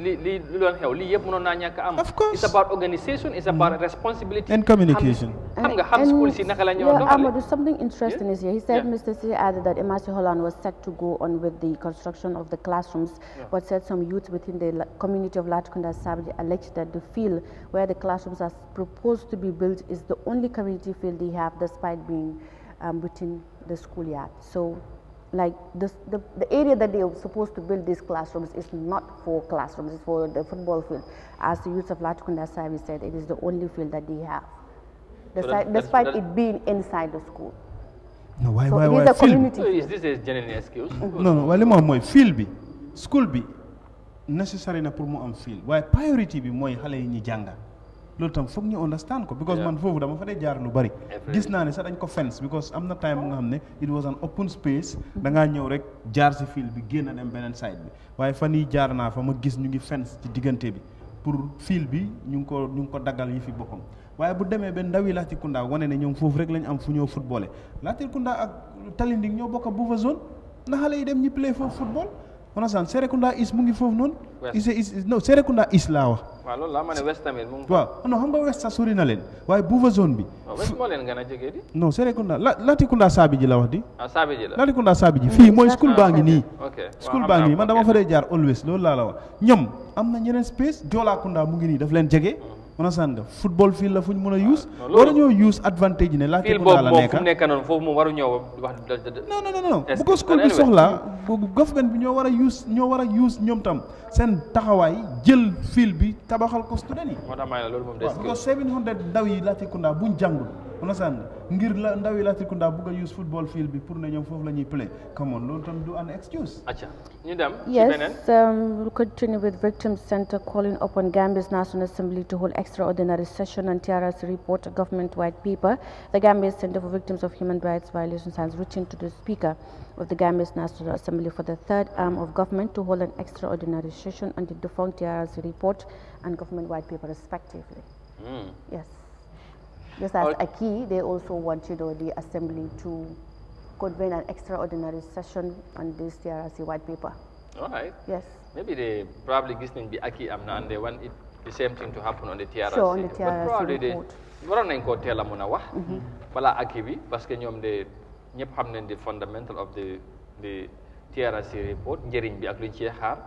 doon xew lii yëpp mënoon naa ñàkk am. of course it's about organisation, it's about responsibility and communication. xam nga xam school si naka la ñoo doxale. Amadou, something interesting is here. He said Mr. C added that Emasi Holland was set to go on with the construction of the classrooms, but said some youth within the community of Latrikunda Sabji alleged that the field where the classrooms are proposed to be built is the only community field they have, despite being within the schoolyard. So, like the area that they are supposed to build these classrooms is not for classrooms, it's for the football field. As the youth of Latrikunda Sabji said, it is the only field that they have, despite it being inside the school. No, why it is a community. So is this a genuine excuse? No, wali mo mooy field bi school bi necessary na pour mu am field waaye priority bi mooy xale yi ñi jànga loolu tam foog ñu understand ko because man foofu dama fa dee jaar lu bari gis naa ne sax dañ ko fence because am na time bu nga xam ne it was an open space da ngaa ñëw rek jaar si field bi génn dem beneen side bi waaye fan yii jaar naa fa ma gis ñu ngi fence ci diggante bi pour field bi ñu ngi ko daggal yi fi boppam waaye bu demee ba ndawi Latrikunda wane ne ñoom foofu rek lañ am fu ñoo footballé Latrikunda ak Talinding ñoo bokk Buufa zone na xale yi dem ñi play foofu football understand Serekunda East mu ngi foofu noonu. non Serekunda East laa wax. waaw loolu laa ma ne West tamit mu ngi. waaw non xam nga West sax sori na leen waaye Buufa zone bi. West moo leen gën a jege di. non Serekunda Latrikunda Sabiji la wax di. Sabiji la Latrikunda Sabiji fii mooy school baa ngi nii. ok school baa ngi nii man dama fa dee jaar always loolu laa la wax ñoom am na ñeneen space Joolakunda mu ngi nii daf leen jege. understand nga football field la fu ñu mën a use. war ñoo use advantage ne Latrikunda la nekk. fu mu nekk noonu foofu moom waru ñëw wax. non bu ko school bi soxlaa bu government bi ñoo war a use ñoom tam seen taxawaay jël field bi tabaxal ko student yi. moo tax may la loolu moom des waaw parce que 700 ndaw yi Latrikunda buñ jàngul understand nga ngir la ndaw yi Latrikunda bugg a use football field bi pour ne ñoom foofu la ñuy play come on loolu tam du an excuse. acca ñu dem yes we'll continue with Victims Center calling upon Gambia's National Assembly to hold extraordinary session on TRRC report, a government-wide paper. The Gambia Center for Victims of Human Rights Violations has written to the Speaker of the Gambia's National Assembly for the third arm of government to hold an extraordinary session on the defunct TRRC report and government-wide paper respectively. Yes. Just as a key, they also want the Assembly to convene an extraordinary session on this TRRC white paper. All right. Yes. Maybe they probably listening be Aki Amna and they want the same thing to happen on the TRRC. Sure, on the TRRC but probably report. Waroon nañ koo teel a mun a wax. Balaa Aki bi parce que ñoom de ñëpp xam nañ the fundamental of the TRRC report njëriñ bi ak luñ cee xaar.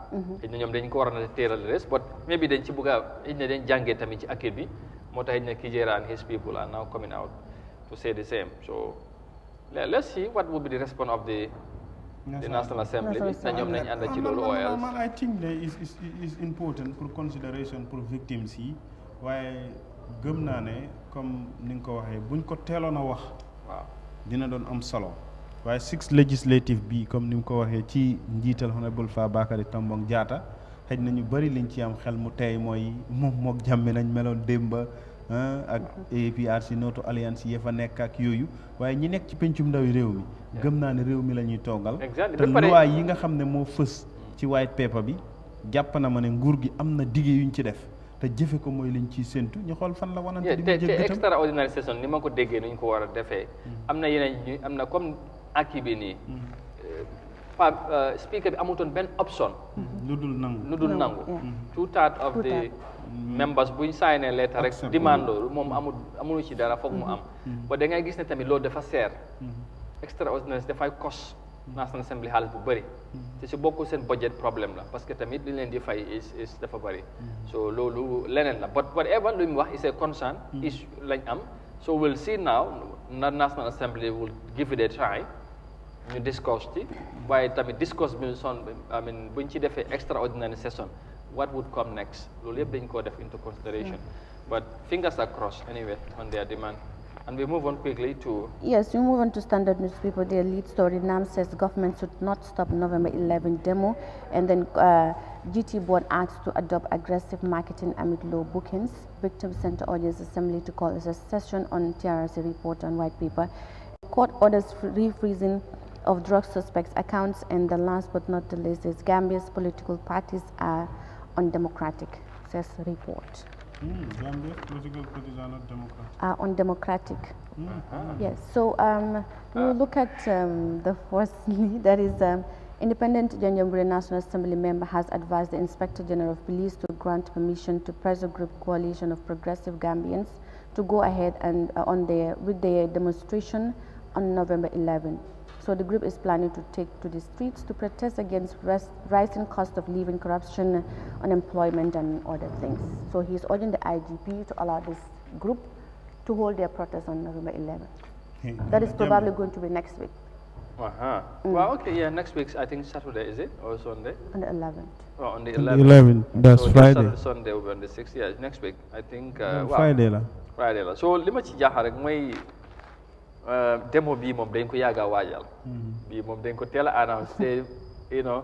xëy na ñoom dañ ko war a teeral res but maybe dañ ci bëgg a xëy na dañ jàngee tamit ci Aki bi moo tax xëy na Kijera and his people are now coming out to say the same. So let's see what will be the response of the National Assembly. Man, I think that is important for consideration for victims yi waaye gëm naa ne comme ni nga ko waxee buñ ko teeloon a wax dina doon am solo waaye 6 legislative bi comme ni nga ko waxee ci njiital Honorable Fabakary Tombong Jatta xëj na ñu bëri liñ ci am xel mu tey mooy moom mook Jammeh nañ meloon démba ak APRC Noto Alliance yi fa nekk ak yooyu waaye ñi nekk ci pencum ndawi réew mi gëm naa ne réew mi la ñuy toogal te loi yi nga xam ne moo fës ci white paper bi jàpp na ma ne nguur gi am na dige yuñ ci def te jëfe ko mooy liñ ciy séntu ñu xool fan la wanante di te extraordinary session ni ma ko déggee nuñ ko war a defee am na yeneen ñu am na comme Aki bi nii speaker bi amutoon benn option lu dul nangu 2/3 of the members buñ signé lettre rek demande loolu moom amul ci dara foog mu am ba da ngay gis ne tamit loolu dafa seer extraordinaire dafay cost National Assembly xaalis bu bëri te su bokkul seen budget problème la parce que tamit li leen di fay is dafa bëri so loolu leneen la but whatever lu mu wax is a concern is lañ am so we'll see now National Assembly will give it a try ñu discuss ci waaye tamit discuss bi buñ ci defee extraordinary session what would come next loolu yëpp dañ koo def into consideration but fingers are crossed anyway on their demand. And we move on quickly to... Yes, we move on to Standard newspaper. Their lead story, NAM says government should not stop November 11 demo. And then GT board asked to adopt aggressive marketing amid low bookings. Victim Center urges Assembly to call a session on TRC report on white paper. Court orders refreezing of drug suspects' accounts. And the last but not the least is Gambia's political parties are undemocratic, says the report. Gambia's political parties are not democratic. Undemocratic. Yes. So we will look at the firstly, that is independent Janjambure National Assembly member has advised the Inspector General of Police to grant permission to Pressure Group Coalition of Progressive Gambians to go ahead and with their demonstration on November 11. So the group is planning to take to the streets to protest against rising cost of living, corruption, unemployment, and other things. So he's urging the IGP to allow this group to hold their protest on November 11. That is probably going to be next week. Well, okay, yeah, next week, I think Saturday, is it? Or Sunday? On the 11th. Oh, on the 11th, that's so Friday. Sunday will be on the 6th, yeah, next week, I think. Friday la. Friday la. So, lima ci jaxar rek moy demo bi mom dañ ko yaga wajal bi mom dañ ko téla announce té you know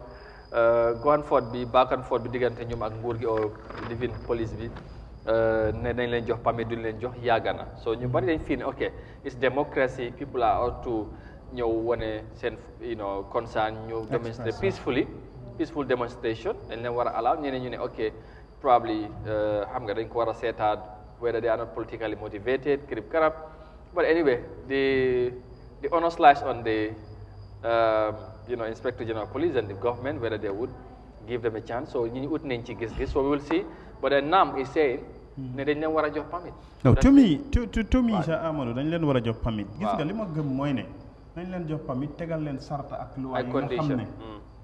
go and forth bi back and forth bi digante ñum ak nguur gi o living police bi ne dañ leen jox permit duñ leen jox yagana so ñu bari dañ fi okay it's democracy people are out to ñew woné sen you know concern ñu demonstrate peaceful demonstration dañ leen wara allow ñene ñu né okay probably xam nga dañ ko wara sétat whether they are not politically motivated krip karab. But anyway, the honors lies on the Inspector General of Police and the government whether they would give them a chance. So ñu ut nañ ci gis-gis. So we will see. But then NAM is saying ne dañ leen war a jox permit. No, to me, sa Amadou dañ leen war a jox permit. Gis nga li ma gëm mooy ne dañ leen jox permit tegal leen sarta ak loi yi nga xam ne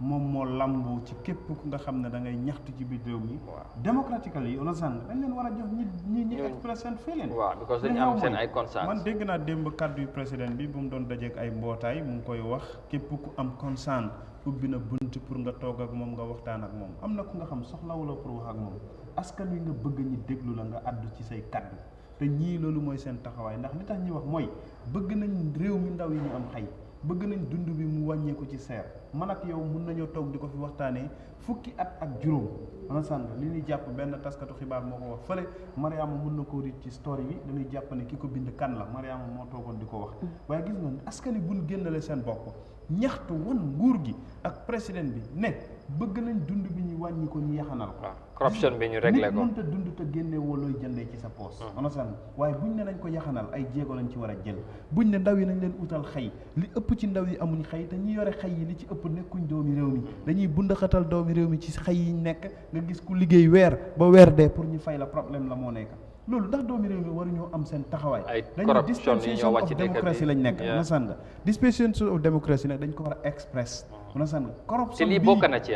moom moo lambu ci képp ku nga xam ne da ngay ñaxtu ci biir réew mi. démocratically on a dañ leen war a jox ñi express seen feeling. waaw because dañu am seen ay concerns. man dégg naa démb kàddu yu président bi bu mu doon dajeek ay mbootaay mu ngi koy wax képp ku am concern ubbi na bunt pour nga toog ak moom nga waxtaan ak moom am na ku nga xam soxlawu la pour wax ak moom askan wi nga bëgg ñi déglu la nga addu ci say kàddu te ñii loolu mooy seen taxawaay ndax li tax ñuy wax mooy bëgg nañ réew mi ndaw yi ñu am xay bëgg nañ dund bi mu wàññeeku ci seer man ak yow mun nañoo toog di ko fi waxtaanee fukki at ak juróom ensemble li ñuy jàpp benn taskatu xibaar moo ko wax fële Mariama mun na koo rit ci story bi dañuy jàpp ne ki ko bind kan la Mariama moo toogoon di ko wax waaye gis nga askan wi buñ génnale seen bopp ñaxtu wan nguur gi ak président bi ne bëgg nañ dund bi ñu wàññi ko ñu yaxanal ko corruption bi ñu réglé ko mënta dund te génne woo looy jëndee ci sa poos ensemble waaye buñ ne nañ ko yaxanal ay jéego lañ ci war a jël buñ ne ndaw yi nañ leen utal xëy li ëpp ci ndaw yi amuñ xëy te ñi yore xëy yi li ci ëpp nekkuñ doomi réew mi dañuy bundaxatal doomi réew mi ci xëy yi nekk nga gis ku liggéey weer ba weer dee pour ñu fay la problème la moo nekk loolu ndax doomi réew mi waruñoo am seen taxawaay dañu dispensation of democracy lañ nekk nasan nga dispensation of democracy nag dañ ko war a express nasan nga corruption lii bokk na ci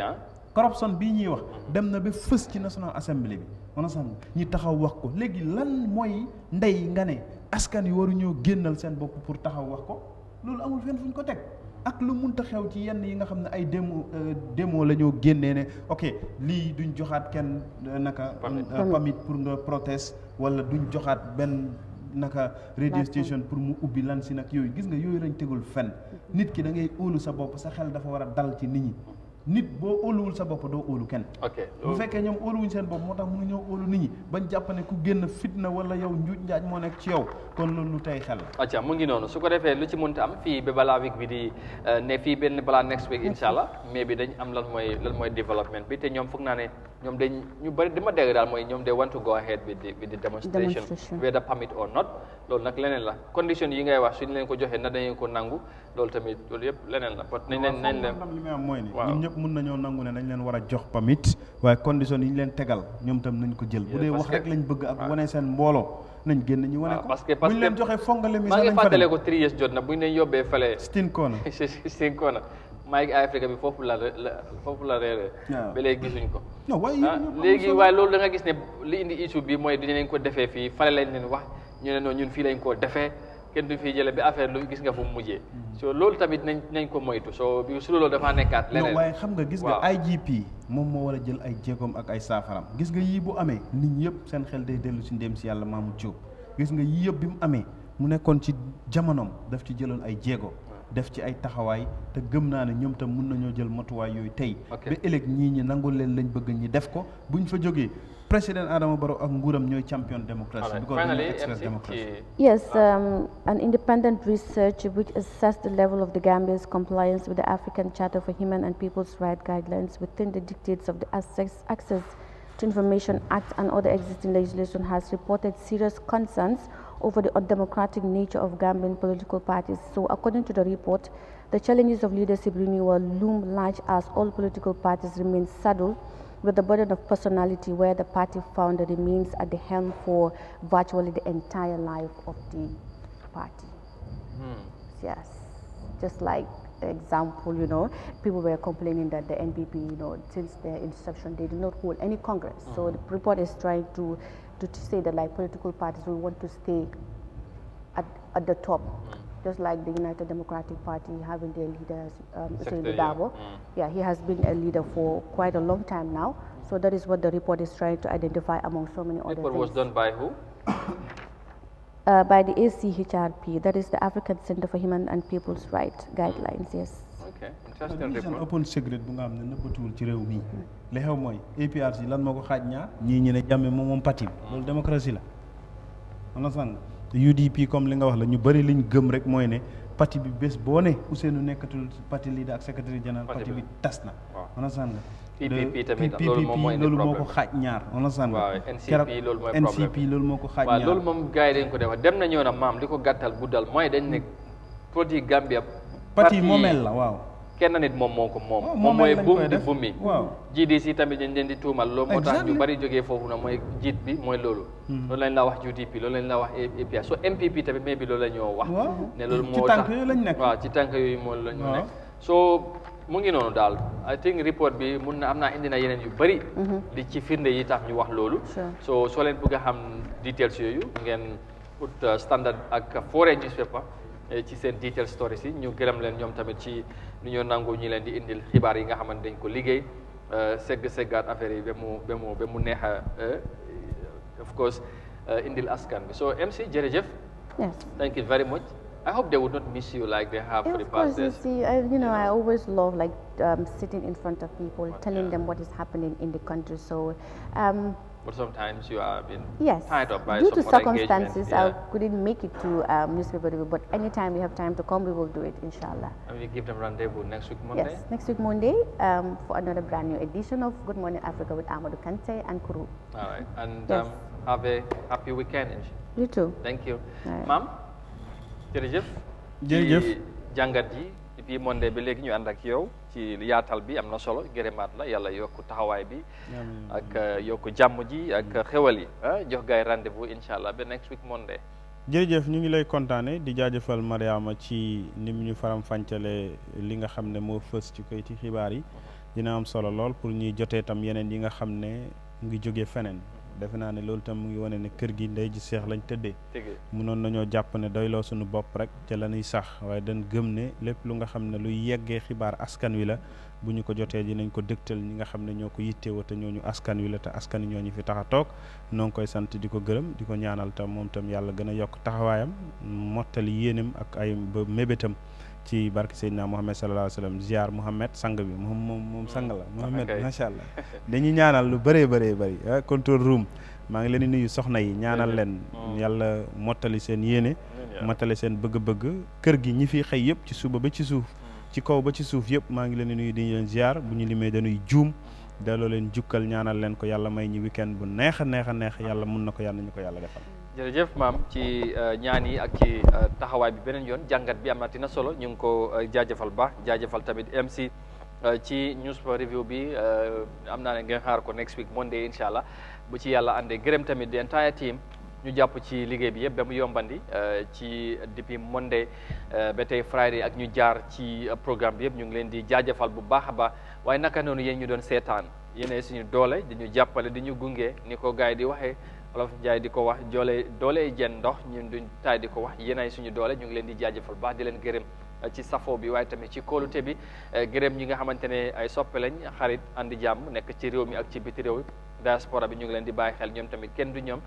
corruption bii ñuy wax dem na ba fës ci National Assembly bi nasan nga ñi taxaw wax ko léegi lan mooy ndey nga ne askan yi waruñoo génnal seen bopp pour taxaw wax ko loolu amul fenn fuñ ko teg ak lu munta xew ci yenn yi nga xam ne ay démo la ñoo génnee ne ok lii duñ joxaat kenn naka permit pour nga protest wala duñ joxaat benn naka radio station pour mu ubbi lan si nag yooyu gis nga yooyu lañ tegul fenn nit ki da ngay óolu sa bopp sa xel dafa war a dal ci nit ñi nit boo óoluwul sa bopp doo óolu kenn bu fekkee ñoom óoluwuñ seen bopp moo tax mënu ñoo óolu nit ñi bañ jàpp ne ku génn fitna wala yow njuuj njaaj moo nekk ci yow kon loolu lu tey xel la acca mu ngi noonu su ko defee lu ci mënta am fii ba balaa week bi di ne fii benn balaa next week inshallah mais bi dañ am lan mooy développement bi te ñoom foog naa ne ñoom dañ ñu bari dama dégg daal mooy ñoom they want to go ahead with the demonstration whether permit or not loolu nag leneen la condition yi ngay wax suñu leen ko joxee na dañu ko nangu loolu tamit loolu yëpp leneen la pot nañ leen li may am mooy ni ñun ñëpp mën nañoo nangu ne dañ leen war a jox permit waaye condition yi ñu leen tegal ñoom tam nañ ko jël bu dee wax rek lañ bëgg ak wane seen mbooloo nañ génn ñu wane ko parce que buñ leen joxee fongale mi maa ngi fàttale ko 3 years jot na buñ leen yóbbee fale Stin Kona Mike Africa bi foofu la réeré ba léegi gisuñ ko léegi waaye loolu da nga gis ne li indi issue bi mooy dinañ ko defee fii fale lañ leen wax ñu ne noonu ñun fii lañ koo defee kenn du fii jële bi affaire lu gis nga fu mu mujjee so loolu tamit nañ ko moytu so bi su loolu dafaa nekkaat leneen waaye xam nga gis nga IGP moom moo war a jël ay jéegoom ak ay saafaram gis nga yii bu amee nit ñi yëpp seen xel day dellu si ndéem si yàlla Mamour Diop gis nga yii yëpp bi mu amee mu nekkoon ci jamonoom daf ci jëloon ay jéego def ci ay taxawaay te gëm naa ne ñoom tam mën nañoo jël matuwaay yooyu tey ba ëllëg ñi nangul leen lañ bëgg ñi def ko buñ fa jógee président Adama Barrow ak nguuram ñooy champion démocratie because finally express democracy. Yes, an independent research which assessed the level of the Gambia's compliance with the African Charter for Human and People's Rights guidelines within the dictates of the Access to Information Act and other existing legislation has reported serious concerns over the undemocratic nature of Gambian political parties. So according to the report, the challenges of leadership renewal loom large as all political parties remain saddled with the burden of personality, where the party founder remains at the helm for virtually the entire life of the party. Yes, just like the example, people were complaining that the NPP, since their inception, they did not hold any Congress. So the report is trying to say that like political parties will want to stay at the top, just like the United Democratic Party having their leaders, Usain Dabo. Yeah, he has been a leader for quite a long time now. So that is what the report is trying to identify among so many other things. The report was done by who? By the ACHRP, that is the African Center for Human and People's Rights guidelines. Yes. Okay, interesting report. Open secret bu nga xam ne nëbbatuwul ci réew mi li xew mooy APRC lan moo ko xaaj ñaar ñii ñu ne Jammeh moom parti bi loolu démocratie la understand UDP comme li nga wax la ñu bëri liñ gëm rek mooy ne parti bi bés boo ne Ousseynou nekkatul parti leader ak secrétaire général parti bi tas na understand nga PPP tamit loolu moom mooy loolu moo ko xaaj ñaar understand nga NCP loolu mooy problème NCP loolu moo ko xaaj ñaar loolu moom gars yi dañ ko def dem na ñëw na maam li ko gàttal guddal mooy dañ ne produit Gambia parti moomeel la waaw kenn nit moom moo ko moom mooy buum di bumi GDC tamit dañ leen di tuumal loolu moo tax ñu bari jógee foofu na mooy jiit bi mooy loolu loolu lañ la wax UDP loolu lañ la wax APR so MPP tamit mais bi loolu la ñoo wax ne loolu moo tax waaw ci tànk yooyu moo la ñoo nekk so mu ngi noonu daal I think report bi mun na am naa indi na yeneen yu bëri li ci firnde yi tax ñu wax loolu so soo leen bëgg a xam details yooyu ngeen ut standard ak foreign newspaper ci seen detail stories yi ñu gërëm leen ñoom tamit ci nu ñoo nangu ñi leen di indil xibaar yi nga xamante dañ ko liggéey seggaat affaire yi ba mu neex a of course indil askan bi so MC jërëjëf thank you very much I hope they would not miss you like they have for the past days. Of course, you see, I always love like sitting in front of people, telling them what is happening in the country. So, but sometimes you are being yes, tied up by due some to other circumstances, I couldn't make it to newspaper review. But anytime we have time to come, we will do it, inshallah. And we give them rendezvous next week Monday. Yes, next week Monday for another brand new edition of Good Morning Africa with Amadou Kante and Kuru. All right, and have a happy weekend. You too. Thank you, right. Ma'am. jërëjëf jàngat ji depuis Monday ba léegi ñu ànd ak yow ci yaatal bi am na solo gërëmaat la yàlla yokk taxawaay bi ak yokk jàmm ji ak xewal yi jox gaay rendez-vous incha allah ba next week Monday. jërëjëf ñu ngi lay kontaane di jaajëfal Mariama ci ni mu ñu faram fàncale li nga xam ne moo fës ci kayiti xibaar yi dina am solo lool pour ñuy jotee tam yeneen yi nga xam ne mu ngi jógee feneen defe naa ne loolu tam mu ngi wane ne kër gi ndey ji seex lañ tëddee mënoon nañoo jàpp ne doyloo suñu bopp rek ca la ñuy sax waaye dañ gëm ne lépp lu nga xam ne luy yeggee xibaar askan wi la bu ñu ko jotee dinañ ko dëgtal ñi nga xam ne ñoo ko yittewoo te ñooñu askan wi la te askan wi ñoo ñu fi tax a toog noo ngi koy sant di ko gërëm di ko ñaanal tam moom tam yàlla gën a yokk taxawaayam mottali yéenam ak ay ba mébétam ci barke Seydina Mohamed sallallahu alayhi wa sallam ziar Mohamed sang bi moom sang la Mohamed macha allah dañuy ñaanal lu bëree bëri control room maa ngi leen di nuyu soxna yi ñaanal leen yàlla mottali seen yéene mottali seen bëgg-bëgg kër gi ñi fi xëy yëpp ci suba ba ci suuf ci kaw ba ci suuf yëpp maa ngi leen di nuyu di leen ziar bu ñu limee dañuy juum delloo leen jukkal ñaanal leen ko yàlla may ñu weekend bu neex a neex a neex yàlla mun na ko yàlla ñu ko yàlla defal. jërëjëf maam ci ñaan yi ak ci taxawaay bi beneen yoon jàngat bi amati na solo ñu ngi ko jaajëfal baax jaajëfal tamit MC ci news review bi am naa ne ngeen xaar ko next week Monday incha allah bu ci yàlla àndee gërëm tamit the entire team ñu jàpp ci liggéey bi yëpp ba mu yombandi ci depuis Monday ba tey Friday ak ñu jaar ci programme bi yëpp ñu ngi leen di jaajëfal bu baax a baax waaye naka noonu yéen ñu doon seetaan yéen suñu doole di ñu jàppale di ñu gunge ni ko gars yi di waxee Wolof Njaay di ko wax doole jën ndox ñun duñ taay di ko wax yéen suñu doole ñu ngi leen di jaajëfal baax di leen gërëm ci safo bi waaye tamit ci kóolute bi gërëm ñi nga xamante ne ay soppe lañ xarit andi jàmm nekk ci réew mi ak ci biti réew diaspora bi ñu ngi leen di bàyyi xel ñoom tamit kenn du ñoom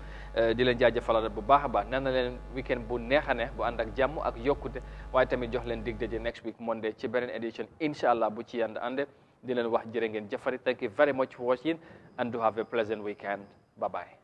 di leen jaajëfalal bu baax a baax nee na leen weekend bu neex a neex bu ànd ak jàmm ak yokkute waaye tamit jox leen dig daje next week Monday ci beneen edition incha allah bu ci yand ànde di leen wax jërë ngeen jëfari thank you very much for watching and do have a pleasant weekend bye bye